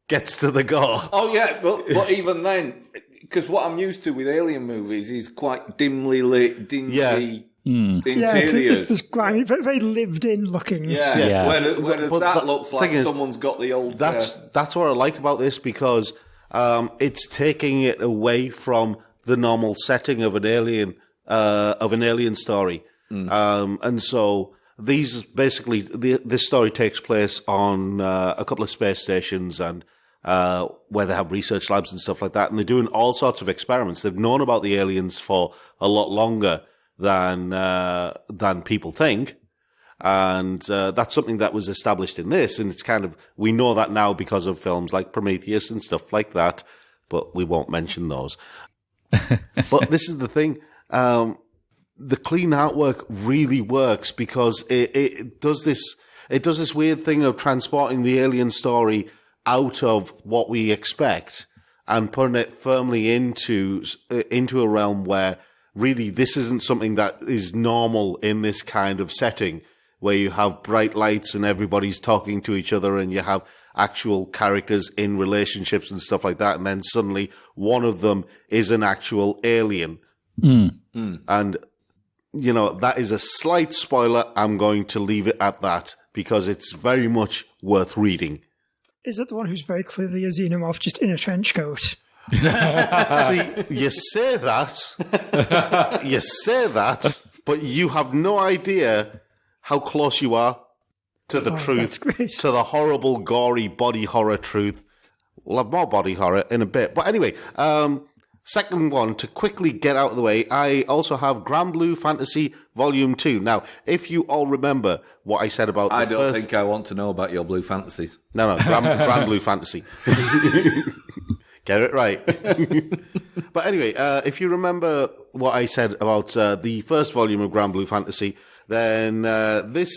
gets to the gore. Oh yeah, but even then, because what I'm used to with Alien movies is quite dimly lit, dingy interiors. Yeah, it's this grimy, very, very lived-in looking. Yeah. Whereas But that looks like is, someone's got the old... That's what I like about this, because it's taking it away from the normal setting of an alien of an alien story. And so these basically, this story takes place on a couple of space stations and where they have research labs and stuff like that. And they're doing all sorts of experiments. They've known about the aliens for a lot longer than people think. And that's something that was established in this. And it's kind of, we know that now because of films like Prometheus and stuff like that. But we won't mention those. But this is the thing. The clean artwork really works because it does this weird thing of transporting the alien story out of what we expect and putting it firmly into a realm where really this isn't something that is normal in this kind of setting, where you have bright lights and everybody's talking to each other and you have actual characters in relationships and stuff like that, and then suddenly one of them is an actual alien. And you know, that is a slight spoiler. I'm going to leave it at that because it's very much worth reading. Is it the one who's very clearly a xenomorph just in a trench coat? See, you say that, but you have no idea how close you are to the truth, to the horrible, gory body horror truth. We'll have more body horror in a bit. But anyway, second one, to quickly get out of the way, I also have Grand Blue Fantasy Volume 2. Now, if you all remember what I said about I don't think I want to know about your blue fantasies. No, Grand Blue Fantasy. Get it right. But anyway, if you remember what I said about the first volume of Grand Blue Fantasy, then this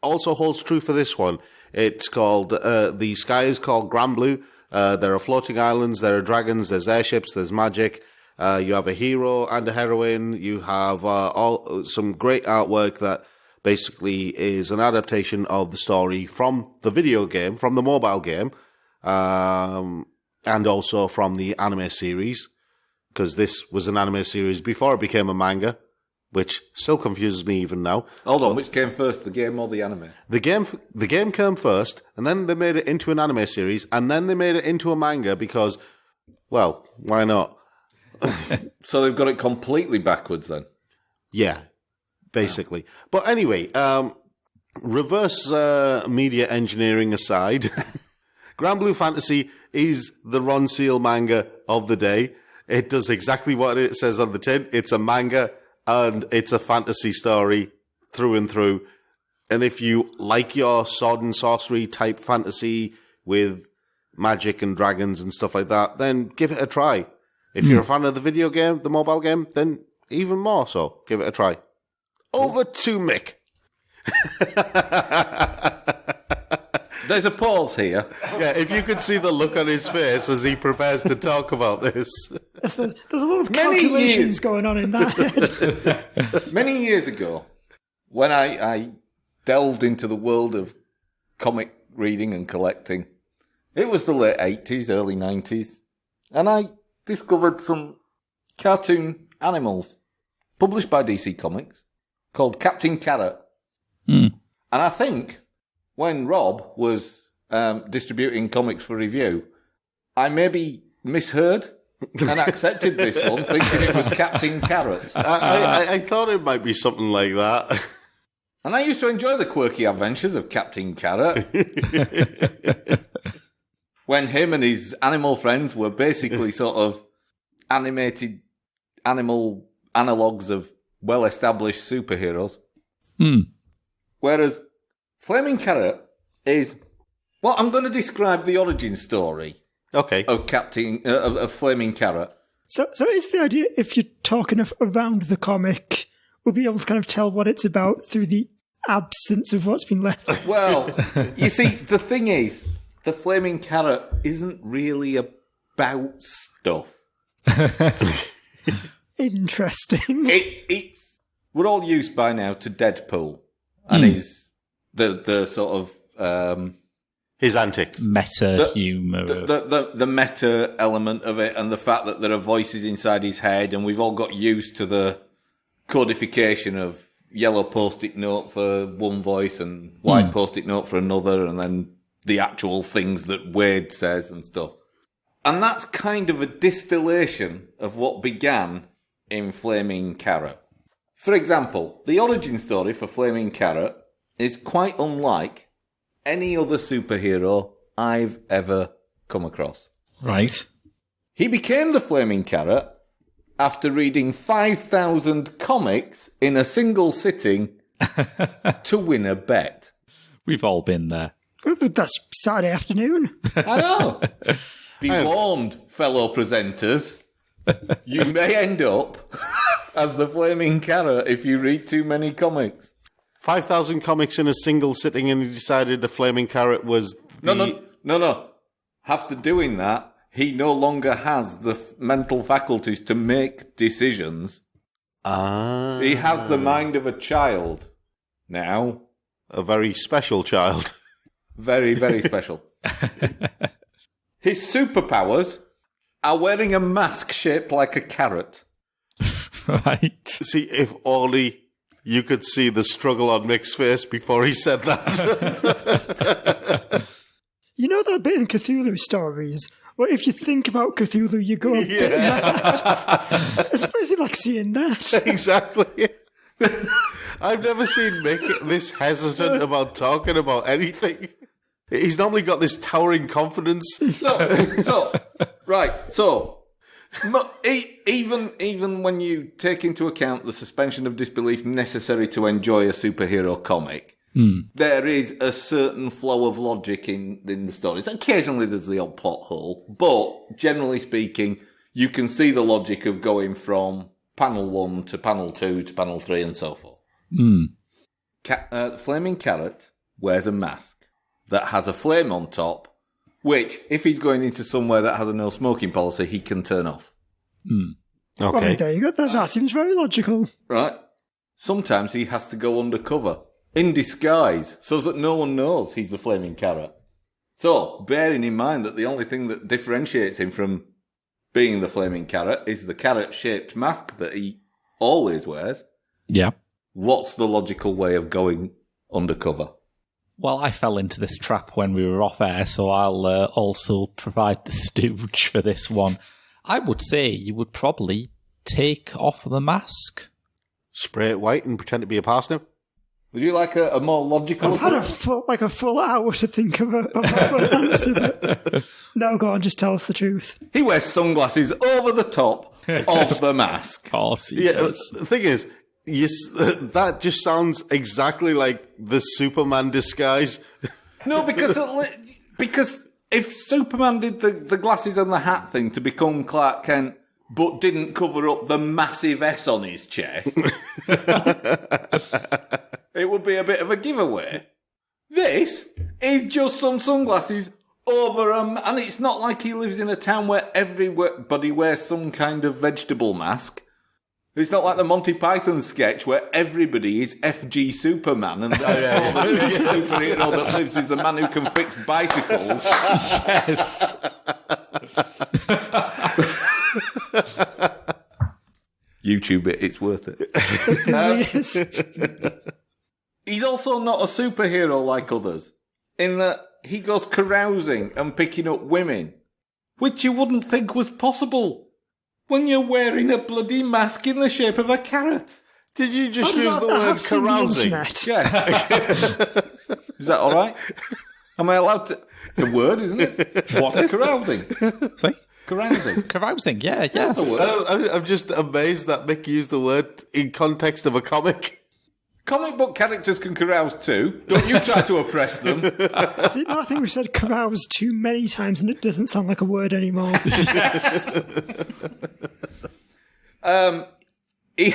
also holds true for this one. It's called, the sky is called Grand Blue. There are floating islands, there are dragons, there's airships, there's magic. You have a hero and a heroine. You have some great artwork that basically is an adaptation of the story from the video game, from the mobile game, and also from the anime series, because this was an anime series before it became a manga, which still confuses me even now. Hold on, which came first, the game or the anime? The game came first, and then they made it into an anime series, and then they made it into a manga because, well, why not? So they've got it completely backwards then? Yeah, basically. But anyway, reverse media engineering aside, Grand Blue Fantasy is the Ron Seal manga of the day. It does exactly what it says on the tin. It's a manga, and it's a fantasy story through and through. And if you like your sword and sorcery type fantasy with magic and dragons and stuff like that, then give it a try. If you're a fan of the video game, the mobile game, then even more so. Give it a try. Over to Mick. There's a pause here. Yeah, if you could see the look on his face as he prepares to talk about this. Yes, there's a lot of calculations going on in that head. Many years ago, when I delved into the world of comic reading and collecting, it was the late 80s, early 90s, and I discovered some cartoon animals published by DC Comics called Captain Carrot. And I think when Rob was distributing comics for review, I maybe misheard and accepted this one, thinking it was Captain Carrot. I thought it might be something like that. And I used to enjoy the quirky adventures of Captain Carrot. When him and his animal friends were basically sort of animated animal analogues of well-established superheroes. Whereas Flaming Carrot is, well, I'm going to describe the origin story. Okay. Of Flaming Carrot. So is the idea, if you're talking around the comic, we'll be able to kind of tell what it's about through the absence of what's been left? Well, you see, the thing is, the Flaming Carrot isn't really about stuff. Interesting. We're all used by now to Deadpool and his the sort of his antics, meta humor, the meta element of it, and the fact that there are voices inside his head, and we've all got used to the codification of yellow post-it note for one voice and white post-it note for another, and then the actual things that Wade says and stuff. And that's kind of a distillation of what began in Flaming Carrot. For example, the origin story for Flaming Carrot is quite unlike any other superhero I've ever come across. Right. He became the Flaming Carrot after reading 5,000 comics in a single sitting to win a bet. We've all been there. That's Saturday afternoon. I know. Be warned, fellow presenters. You may end up as the Flaming Carrot if you read too many comics. 5,000 comics in a single sitting, and he decided the Flaming Carrot was No. After doing that, he no longer has the mental faculties to make decisions. He has the mind of a child now. A very special child. Very, very special. His superpowers are wearing a mask shaped like a carrot. Right. See, if only you could see the struggle on Mick's face before he said that. You know that bit in Cthulhu stories where if you think about Cthulhu, you go a bit mad? It's basically like seeing that. Exactly. I've never seen Mick this hesitant about talking about anything. He's normally got this towering confidence. Even when you take into account the suspension of disbelief necessary to enjoy a superhero comic, there is a certain flow of logic in the stories. Occasionally there's the odd plot hole, but generally speaking, you can see the logic of going from panel 1 to panel 2 to panel 3 and so forth. Flaming Carrot wears a mask that has a flame on top, which, if he's going into somewhere that has a no smoking policy, he can turn off. Okay. Well, there you go. That seems very logical. Right. Sometimes he has to go undercover, in disguise, so that no one knows he's the Flaming Carrot. So, bearing in mind that the only thing that differentiates him from being the Flaming Carrot is the carrot-shaped mask that he always wears. Yeah. What's the logical way of going undercover? Well, I fell into this trap when we were off air, so I'll also provide the stooge for this one. I would say you would probably take off the mask. Spray it white and pretend to be a parsnip? Would you like a more logical... I've had a full hour to think of a full answer. But no, go on, just tell us the truth. He wears sunglasses over the top of the mask. Of course he does. The thing is, that just sounds exactly like the Superman disguise. No, because if Superman did the glasses and the hat thing to become Clark Kent, but didn't cover up the massive S on his chest, it would be a bit of a giveaway. This is just some sunglasses over and it's not like he lives in a town where everybody wears some kind of vegetable mask. It's not like the Monty Python sketch where everybody is FG Superman and the superhero that lives is the man who can fix bicycles. Yes. YouTube it, it's worth it. Yes. He's also not a superhero like others, in that he goes carousing and picking up women, which you wouldn't think was possible when you're wearing a bloody mask in the shape of a carrot. Did you just use the word carousing? Yeah. Is that all right? Am I allowed to? It's a word, isn't it? What is carousing? Sorry? Carousing. Carousing, yeah. That's a word. I'm just amazed that Mick used the word in context of a comic. Comic book characters can carouse too. Don't you try to oppress them. See, no, I think we've said carouse too many times and it doesn't sound like a word anymore. Yes. He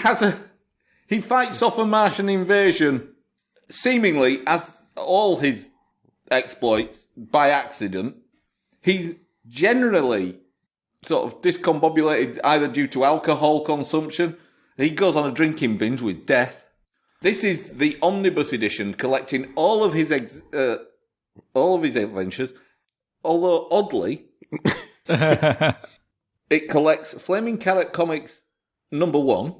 fights off a Martian invasion, seemingly, as all his exploits, by accident. He's generally sort of discombobulated either due to alcohol consumption. He goes on a drinking binge with death. This is the omnibus edition, collecting all of his adventures. Although oddly, it collects Flaming Carrot Comics number 1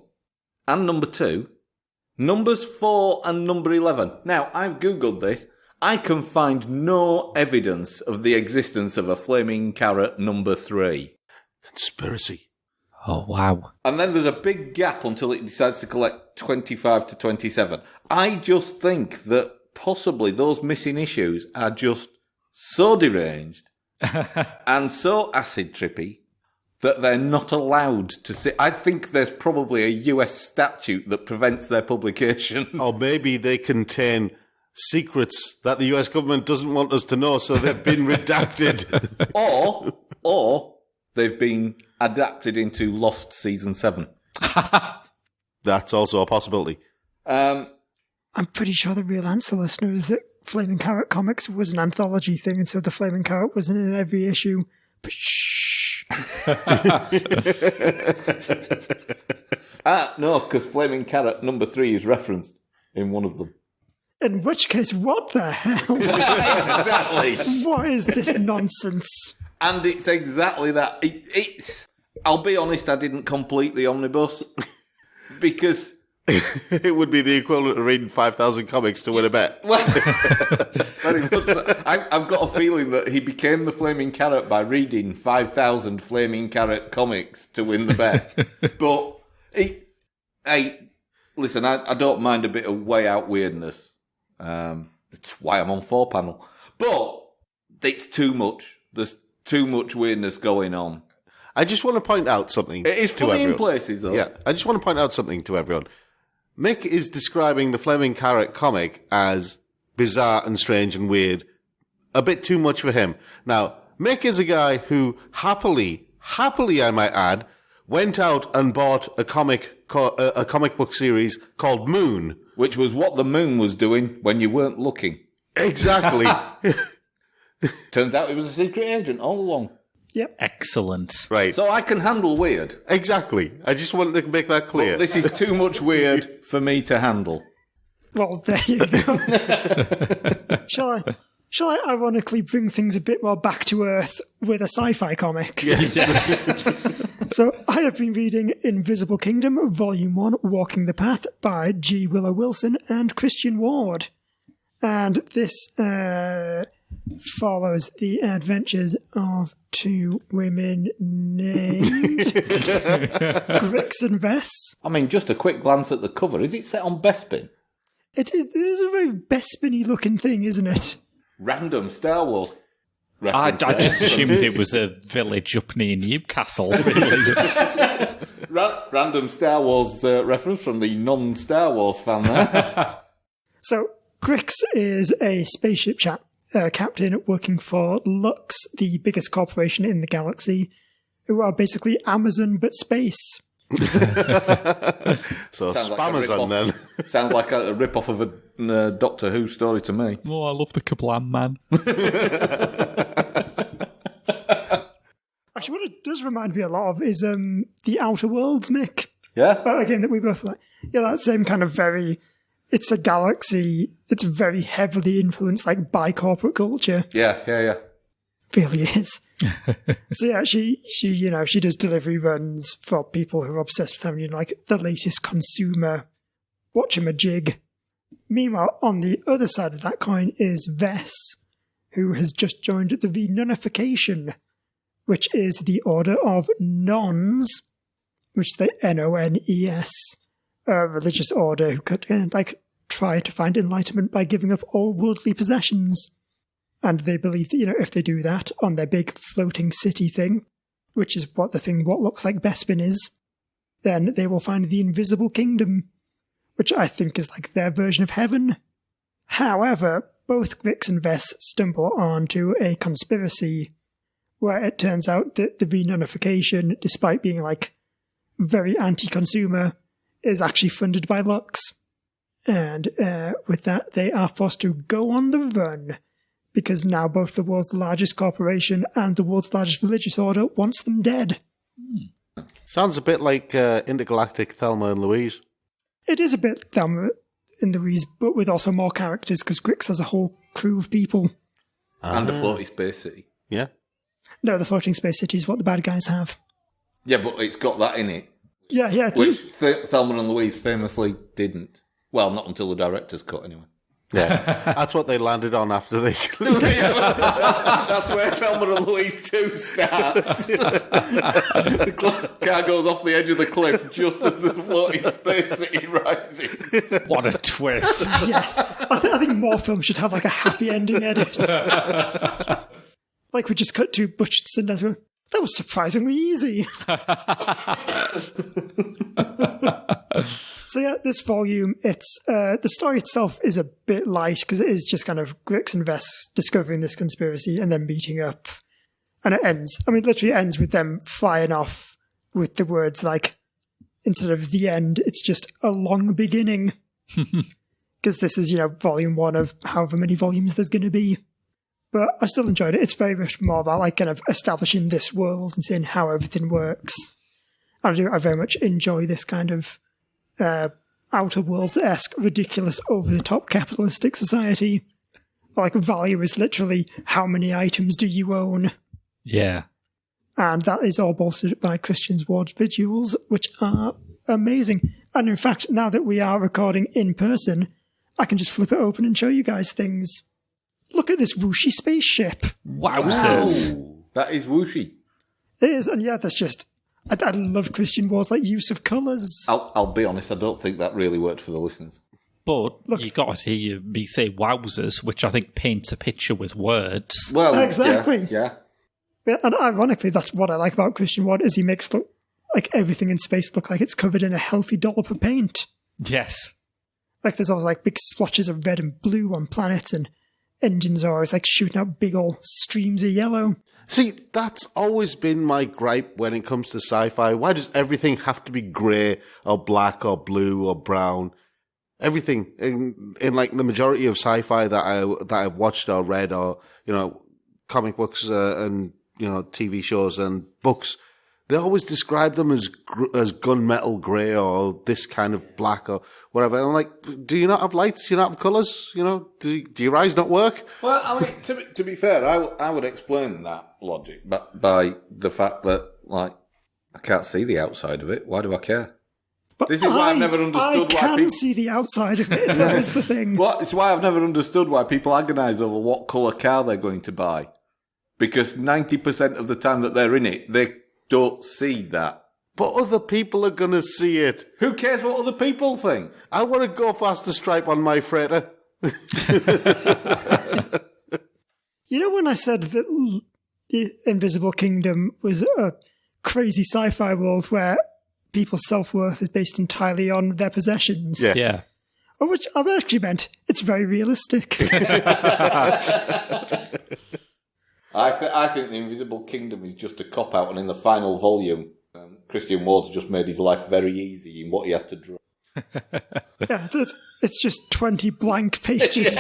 and number 2, numbers 4 and number 11. Now, I've googled this. I can find no evidence of the existence of a Flaming Carrot number 3. Conspiracy. Oh, wow. And then there's a big gap until it decides to collect 25 to 27. I just think that possibly those missing issues are just so deranged and so acid trippy that they're not allowed to see. I think there's probably a US statute that prevents their publication. Or maybe they contain secrets that the US government doesn't want us to know, so they've been redacted. or they've been adapted into Lost Season 7. That's also a possibility. I'm pretty sure the real answer, listener, is that Flaming Carrot Comics was an anthology thing, and so the Flaming Carrot wasn't in every issue. But shh. No, because Flaming Carrot number 3 is referenced in one of them. In which case, what the hell? Exactly. What is this nonsense? And it's exactly that. I'll be honest, I didn't complete the omnibus because It would be the equivalent of reading 5,000 comics to win a bet. Well, very much so. I've got a feeling that he became the Flaming Carrot by reading 5,000 Flaming Carrot comics to win the bet. But, listen, I don't mind a bit of way out weirdness. That's why I'm on 4-panel. But it's too much. There's too much weirdness going on. I just want to point out something. It is funny in places, though. Yeah, I just want to point out something to everyone. Mick is describing the Flaming Carrot comic as bizarre and strange and weird. A bit too much for him. Now, Mick is a guy who happily, I might add, went out and bought a comic book series called Moon. Which was what the Moon was doing when you weren't looking. Exactly. Turns out he was a secret agent all along. Yep. Excellent. Right. So I can handle weird. Exactly. I just wanted to make that clear. But this is too much weird for me to handle. Well, there you go. Shall I ironically bring things a bit more back to earth with a sci-fi comic? Yes. So I have been reading Invisible Kingdom, Volume 1, Walking the Path by G. Willow Wilson and Christian Ward. And this follows the adventures of two women named Grix and Vess. I mean, just a quick glance at the cover. Is it set on Bespin? It is a very Bespin-y looking thing, isn't it? Random Star Wars. I just assumed it was a village up near Newcastle, really. Random Star Wars reference from the non-Star Wars fan there. So, Grix is a spaceship captain working for Lux, the biggest corporation in the galaxy, who are basically Amazon but space. So Spamazon then. Sounds like a rip-off of a Doctor Who story to me. Oh, I love the Kablam Man. Actually, what it does remind me a lot of is The Outer Worlds, Mick. Yeah? A game that we both like. Yeah, that same kind of very... It's a galaxy that's very heavily influenced by corporate culture. Yeah. Really is. So yeah, she does delivery runs for people who are obsessed with having the latest consumer watchamajig. Meanwhile, on the other side of that coin is Vess, who has just joined the Renunification, which is the Order of Nons, which is the Nones, a religious order who could try to find enlightenment by giving up all worldly possessions. And they believe that, if they do that on their big floating city thing, which is what looks like Bespin is, then they will find the Invisible Kingdom, which I think is like their version of heaven. However, both Grix and Vess stumble onto a conspiracy where it turns out that the Renunification, despite being very anti-consumer, is actually funded by Lux. And with that, they are forced to go on the run, because now both the world's largest corporation and the world's largest religious order wants them dead. Sounds a bit like intergalactic Thelma and Louise. It is a bit Thelma and Louise, but with also more characters, because Grix has a whole crew of people. And a floating space city. Yeah. No, the floating space city is what the bad guys have. Yeah, but it's got that in it. Yeah, it Which is. Thelma and Louise famously didn't. Well, not until the director's cut, anyway. Yeah, that's what they landed on after they... That's where Thelma and Louise 2 starts. car goes off the edge of the cliff just as the floating space city rises. What a twist. Yes. I think more films should have like a happy ending edit. Like we just cut to Butch and Sundance going, that was surprisingly easy. So yeah, this volume, it's the story itself is a bit light because it is just kind of Grix and Vess discovering this conspiracy and then meeting up. And it ends, I mean, literally ends with them flying off with the words like, instead of the end, it's just a long beginning. Because this is, volume 1 of however many volumes there's going to be. But I still enjoyed it. It's very much more about like kind of establishing this world and seeing how everything works. I very much enjoy this kind of Outer Worlds-esque, ridiculous, over-the-top capitalistic society. Like, value is literally, how many items do you own? Yeah. And that is all bolstered by Christian Ward's visuals, which are amazing. And in fact, now that we are recording in person, I can just flip it open and show you guys things. Look at this whooshy spaceship. Wowzers. Wow. That is whooshy. It is, and yeah, that's just... I love Christian Ward's like use of colours. I'll be honest, I don't think that really worked for the listeners. But you got to hear me say wowzers, which I think paints a picture with words. Well, exactly. Yeah. And ironically, that's what I like about Christian Ward, is he makes look like everything in space look like it's covered in a healthy dollop of paint. Yes. Like there's always like big splotches of red and blue on planets, and engines are always like shooting out big old streams of yellow. See, that's always been my gripe when it comes to sci-fi. Why does everything have to be grey or black or blue or brown? Everything in like the majority of sci-fi that I've watched or read, or comic books and TV shows and books, they always describe them as gunmetal grey or this kind of black or whatever. And I'm like, do you not have lights? Do you not have colours? Do your eyes not work? Well, I mean, to be fair, I would explain that logic by the fact that, like, I can't see the outside of it. Why do I care? But this is why I've never understood why people... see the outside of it. That is the thing. Well, it's why I've never understood why people agonise over what colour car they're going to buy. Because 90% of the time that they're in it, they don't see that. But other people are going to see it. Who cares what other people think? I want to go faster stripe on my freighter. When I said that the Invisible Kingdom was a crazy sci-fi world where people's self-worth is based entirely on their possessions. Yeah. Which I've actually meant it's very realistic. I think the Invisible Kingdom is just a cop-out, and in the final volume, Christian Ward's just made his life very easy in what he has to draw. Yeah, it's just 20 blank pages.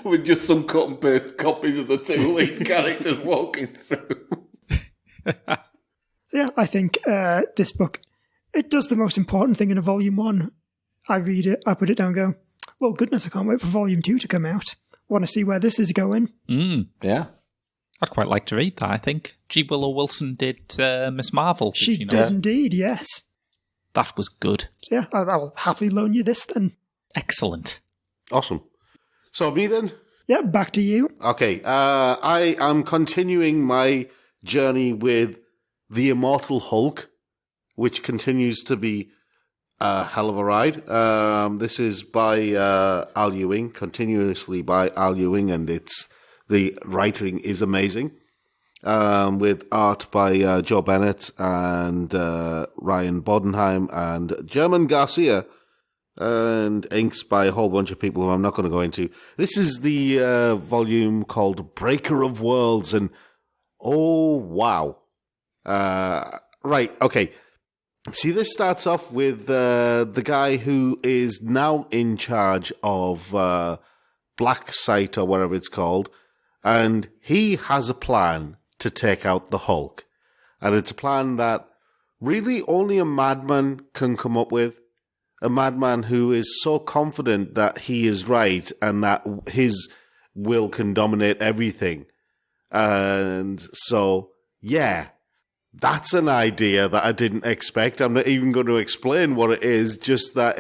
With just some cut and paste copies of the two lead characters walking through. Yeah, I think this book, it does the most important thing in a volume 1. I read it, I put it down and go, well, goodness, I can't wait for volume 2 to come out. Want to see where this is going. Yeah. I'd quite like to read that, I think. G. Willow Wilson did Miss Marvel. She does indeed, yes. That was good. So yeah, I'll happily loan you this then. Excellent. Awesome. So me then? Yeah, back to you. Okay, I am continuing my journey with The Immortal Hulk, which continues to be a hell of a ride. This is by Al Ewing, continuously by Al Ewing, and the writing is amazing. With art by Joe Bennett and Ryan Bodenheim and German Garcia, and inks by a whole bunch of people who I'm not going to go into. This is the volume called Breaker of Worlds, and oh wow. Right, okay. See, this starts off with the guy who is now in charge of Black Site or whatever it's called, and he has a plan to take out the Hulk. And it's a plan that really only a madman can come up with. A madman who is so confident that he is right and that his will can dominate everything. And so, yeah. That's an idea that I didn't expect. I'm not even going to explain what it is, just that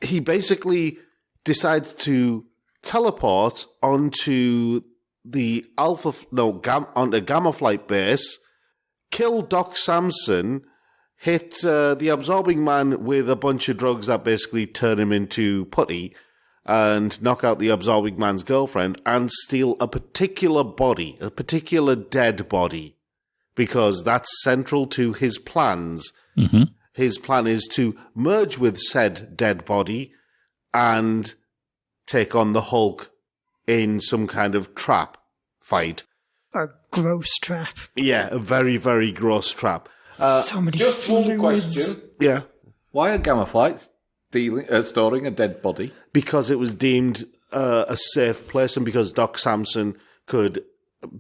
he basically decides to teleport onto onto Gamma Flight base, kill Doc Samson, hit the Absorbing Man with a bunch of drugs that basically turn him into putty, and knock out the Absorbing Man's girlfriend, and steal a particular body, a particular dead body, because that's central to his plans. Mm-hmm. His plan is to merge with said dead body and take on the Hulk in some kind of trap fight. A gross trap. Yeah, a very, very gross trap. So many Just one fluids. question. Yeah. Why are Gamma Flights storing a dead body? Because it was deemed a safe place, and because Doc Samson could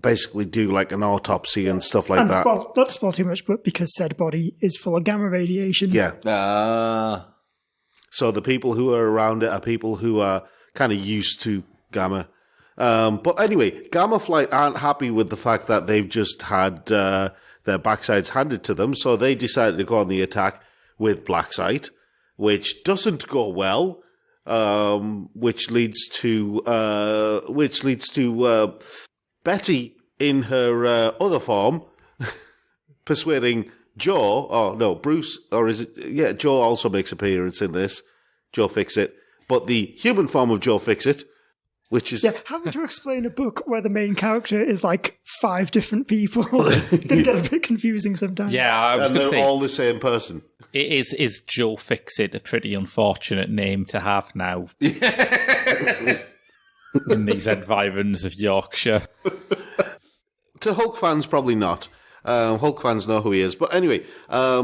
basically do like an autopsy and stuff like that. Well, not to spoil too much, but because said body is full of gamma radiation. Yeah. So the people who are around it are people who are kind of used to gamma. But anyway, Gamma Flight aren't happy with the fact that they've just had their backsides handed to them, so they decided to go on the attack with Blacksite, which doesn't go well, which leads to Betty in her other form persuading Bruce, or is it? Yeah, Joe also makes appearance in this. Joe Fixit, but the human form of Joe Fixit, which is having to explain a book where the main character is like 5 different people can get a bit confusing sometimes. Yeah, I was and going to they're say all the same person. is Joe Fixit a pretty unfortunate name to have now in these environs of Yorkshire? To Hulk fans, probably not. Hulk fans know who he is. But anyway,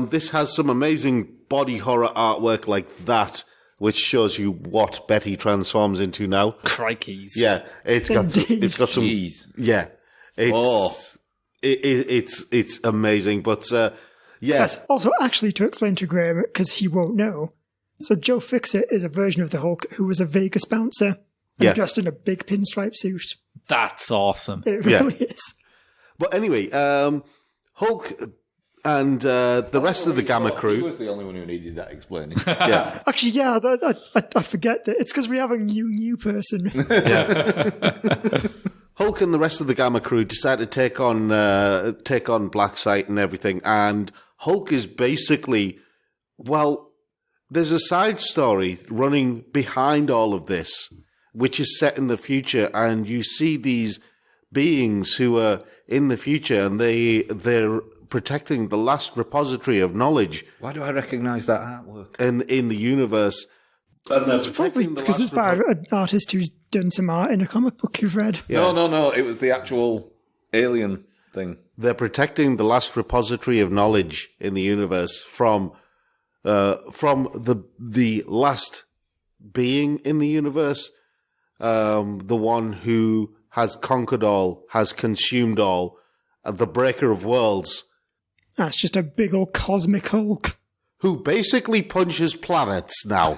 this has some amazing body horror artwork like that, which shows you what Betty transforms into now. Crikeys. Yeah, it's got some. Jeez. Yeah, it's amazing. But yeah, Yes, also actually to explain to Graham, because he won't know. So Joe Fixit is a version of the Hulk who was a Vegas bouncer and dressed in a big pinstripe suit. That's awesome. It really is. But anyway, Hulk and the rest of the Gamma He crew. was the only one who needed that explaining. Yeah, Actually, yeah, I forget that. It's because we have a new person. Hulk and the rest of the Gamma crew decide to take on Blacksite and everything, and Hulk is basically, well, there's a side story running behind all of this, which is set in the future, and you see these beings who are in the future, and they're protecting the last repository of knowledge. Why do I recognise that artwork? In the universe. And they're Probably because it's by an artist who's done some art in a comic book you've read. Yeah. No. It was the actual alien thing. They're protecting the last repository of knowledge in the universe from the last being in the universe, the one who has conquered all, has consumed all, the breaker of worlds. That's just a big old cosmic Hulk. Who basically punches planets now.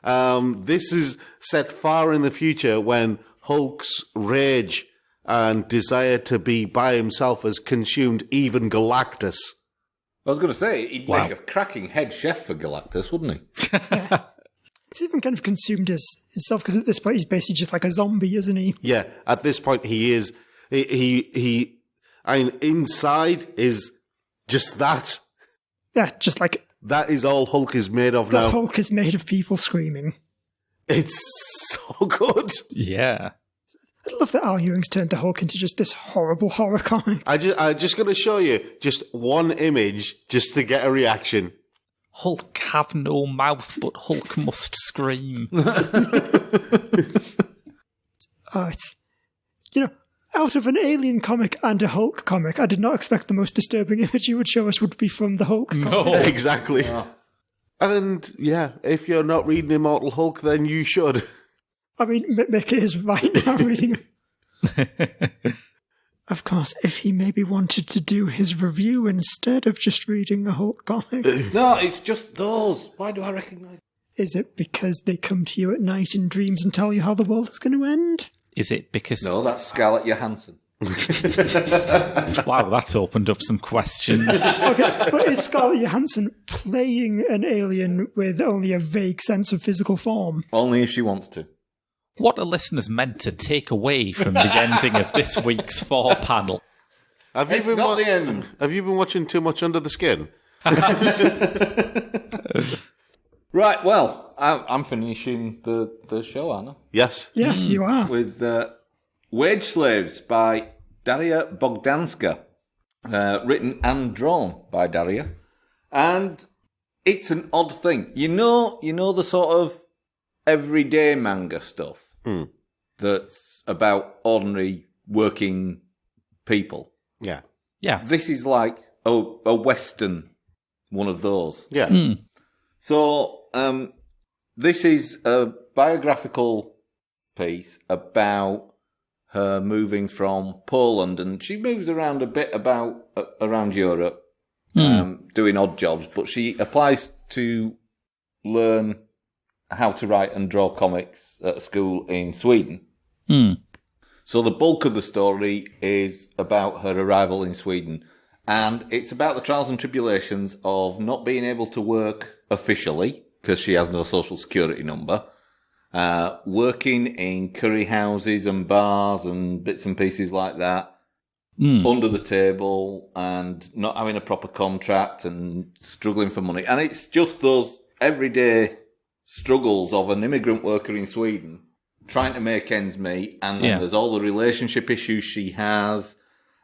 This is set far in the future when Hulk's rage and desire to be by himself has consumed even Galactus. I was going to say, he'd make a cracking head chef for Galactus, wouldn't he? He's even kind of consumed himself, because at this point he's basically just like a zombie, isn't he? Yeah, at this point he is. I mean, inside is just that. Yeah, just like... That is all Hulk is made of the now. Hulk is made of people screaming. It's so good. Yeah. I love that Al Ewing's turned the Hulk into just this horrible horror comic. I'm just going to show you just one image just to get a reaction. Hulk have no mouth, but Hulk must scream. It's... You know, out of an Alien comic and a Hulk comic, I did not expect the most disturbing image you would show us would be from the Hulk comic. No. Exactly. And yeah, if you're not reading Immortal Hulk, then you should. I mean, Mick is right now reading... Of course, if he maybe wanted to do his review instead of just reading a Hulk comic. No, it's just those. Why do I recognise? Is it because they come to you at night in dreams and tell you how the world is going to end? Is it because... No, that's Scarlett Johansson. Wow, that's opened up some questions. Okay, but is Scarlett Johansson playing an alien with only a vague sense of physical form? Only if she wants to. What are listeners meant to take away from the ending of this week's 4 panel? Have you been watching too much Under the Skin? Right, well, I'm finishing the show, aren't I? Yes. Yes, you are. With Wage Slaves by Daria Bogdanska, written and drawn by Daria. And it's an odd thing. You know the sort of everyday manga stuff that's about ordinary working people. Yeah. Yeah. This is like a Western one of those. Yeah. So, this is a biographical piece about her moving from Poland, and she moves around a bit around Europe, doing odd jobs, but she applies to learn how to write and draw comics at a school in Sweden. So the bulk of the story is about her arrival in Sweden, and it's about the trials and tribulations of not being able to work officially, because she has no social security number, working in curry houses and bars and bits and pieces like that, under the table, and not having a proper contract and struggling for money. And it's just those everyday struggles of an immigrant worker in Sweden trying to make ends meet, and then there's all the relationship issues she has,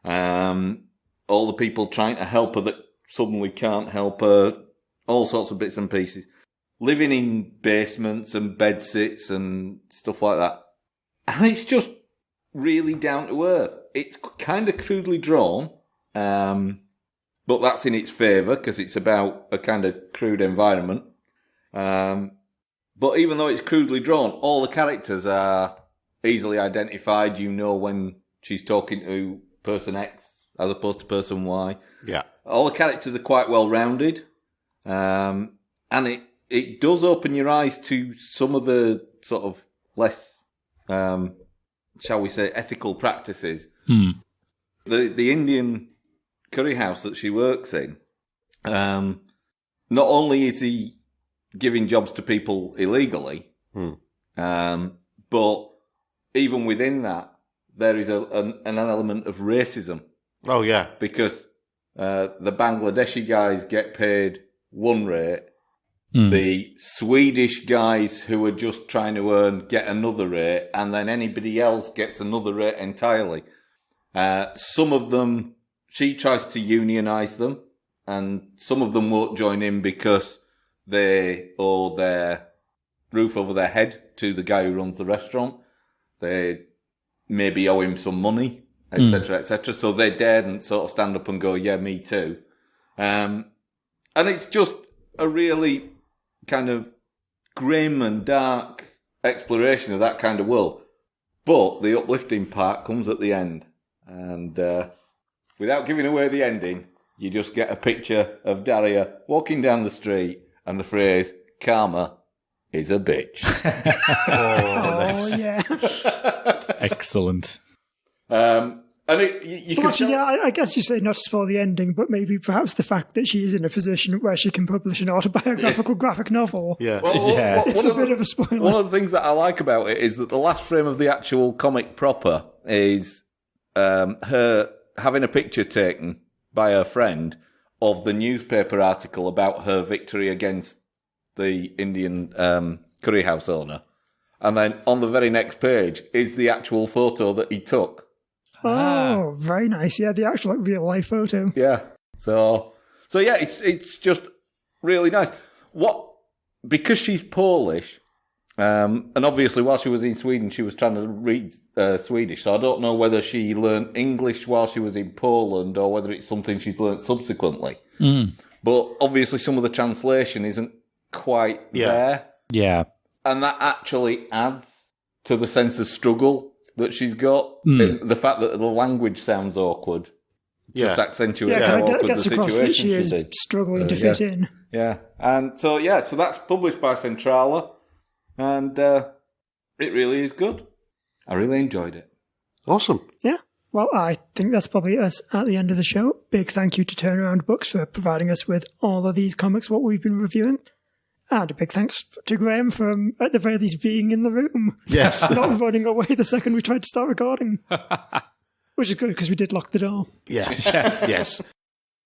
all the people trying to help her that suddenly can't help her, all sorts of bits and pieces. Living in basements and bedsits and stuff like that. And it's just really down to earth. It's kind of crudely drawn, but that's in its favour because it's about a kind of crude environment. But even though it's crudely drawn, all the characters are easily identified. You know when she's talking to person X as opposed to person Y. Yeah. All the characters are quite well rounded. And it does open your eyes to some of the sort of less, shall we say, ethical practices. The Indian curry house that she works in, not only is he giving jobs to people illegally, but even within that, there is an element of racism. Oh, yeah. Because the Bangladeshi guys get paid one rate, the Swedish guys who are just trying to earn get another rate, and then anybody else gets another rate entirely. Some of them, she tries to unionise them, and some of them won't join in because they owe their roof over their head to the guy who runs the restaurant. They maybe owe him some money, etc., etc. So they daren't sort of stand up and go, yeah, me too. And it's just a really kind of grim and dark exploration of that kind of world. But the uplifting part comes at the end. And without giving away the ending, you just get a picture of Daria walking down the street and the phrase, karma is a bitch. Yeah. Excellent. And you can actually, yeah, I guess you say not to spoil the ending, but maybe perhaps the fact that she is in a position where she can publish an autobiographical graphic novel. Yeah. It's a bit of a spoiler. One of the things that I like about it is that the last frame of the actual comic proper is her having a picture taken by her friend of the newspaper article about her victory against the Indian curry house owner. And then on the very next page is the actual photo that he took. Oh, very nice. Yeah, the actual real life photo. Yeah. So yeah, it's just really nice. Because she's Polish, and obviously while she was in Sweden, she was trying to read Swedish. So I don't know whether she learned English while she was in Poland or whether it's something she's learned subsequently. But obviously some of the translation isn't quite there. Yeah. And that actually adds to the sense of struggle that she's got. The fact that the language sounds awkward just accentuates how awkward the situation she is struggling to fit in. Yeah. And so that's published by Centrala, and it really is good. I really enjoyed it. Awesome. Yeah. Well, I think that's probably us at the end of the show. Big thank you to Turnaround Books for providing us with all of these comics, what we've been reviewing. And a big thanks to Graham for, at the very least, being in the room. Yes. Not running away the second we tried to start recording. Which is good, because we did lock the door. Yeah. Yes.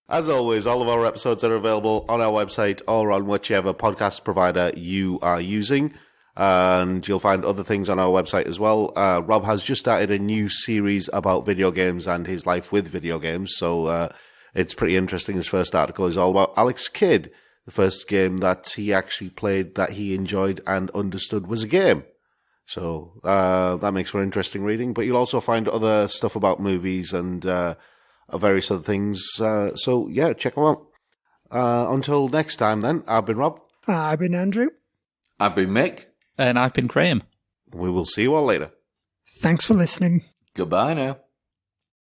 As always, all of our episodes are available on our website or on whichever podcast provider you are using. And you'll find other things on our website as well. Rob has just started a new series about video games and his life with video games. So it's pretty interesting. His first article is all about Alex Kidd. The first game that he actually played that he enjoyed and understood was a game. So that makes for interesting reading. But you'll also find other stuff about movies and various other things. So, yeah, check them out. Until next time, then, I've been Rob. I've been Andrew. I've been Mick. And I've been Graham. We will see you all later. Thanks for listening. Goodbye now.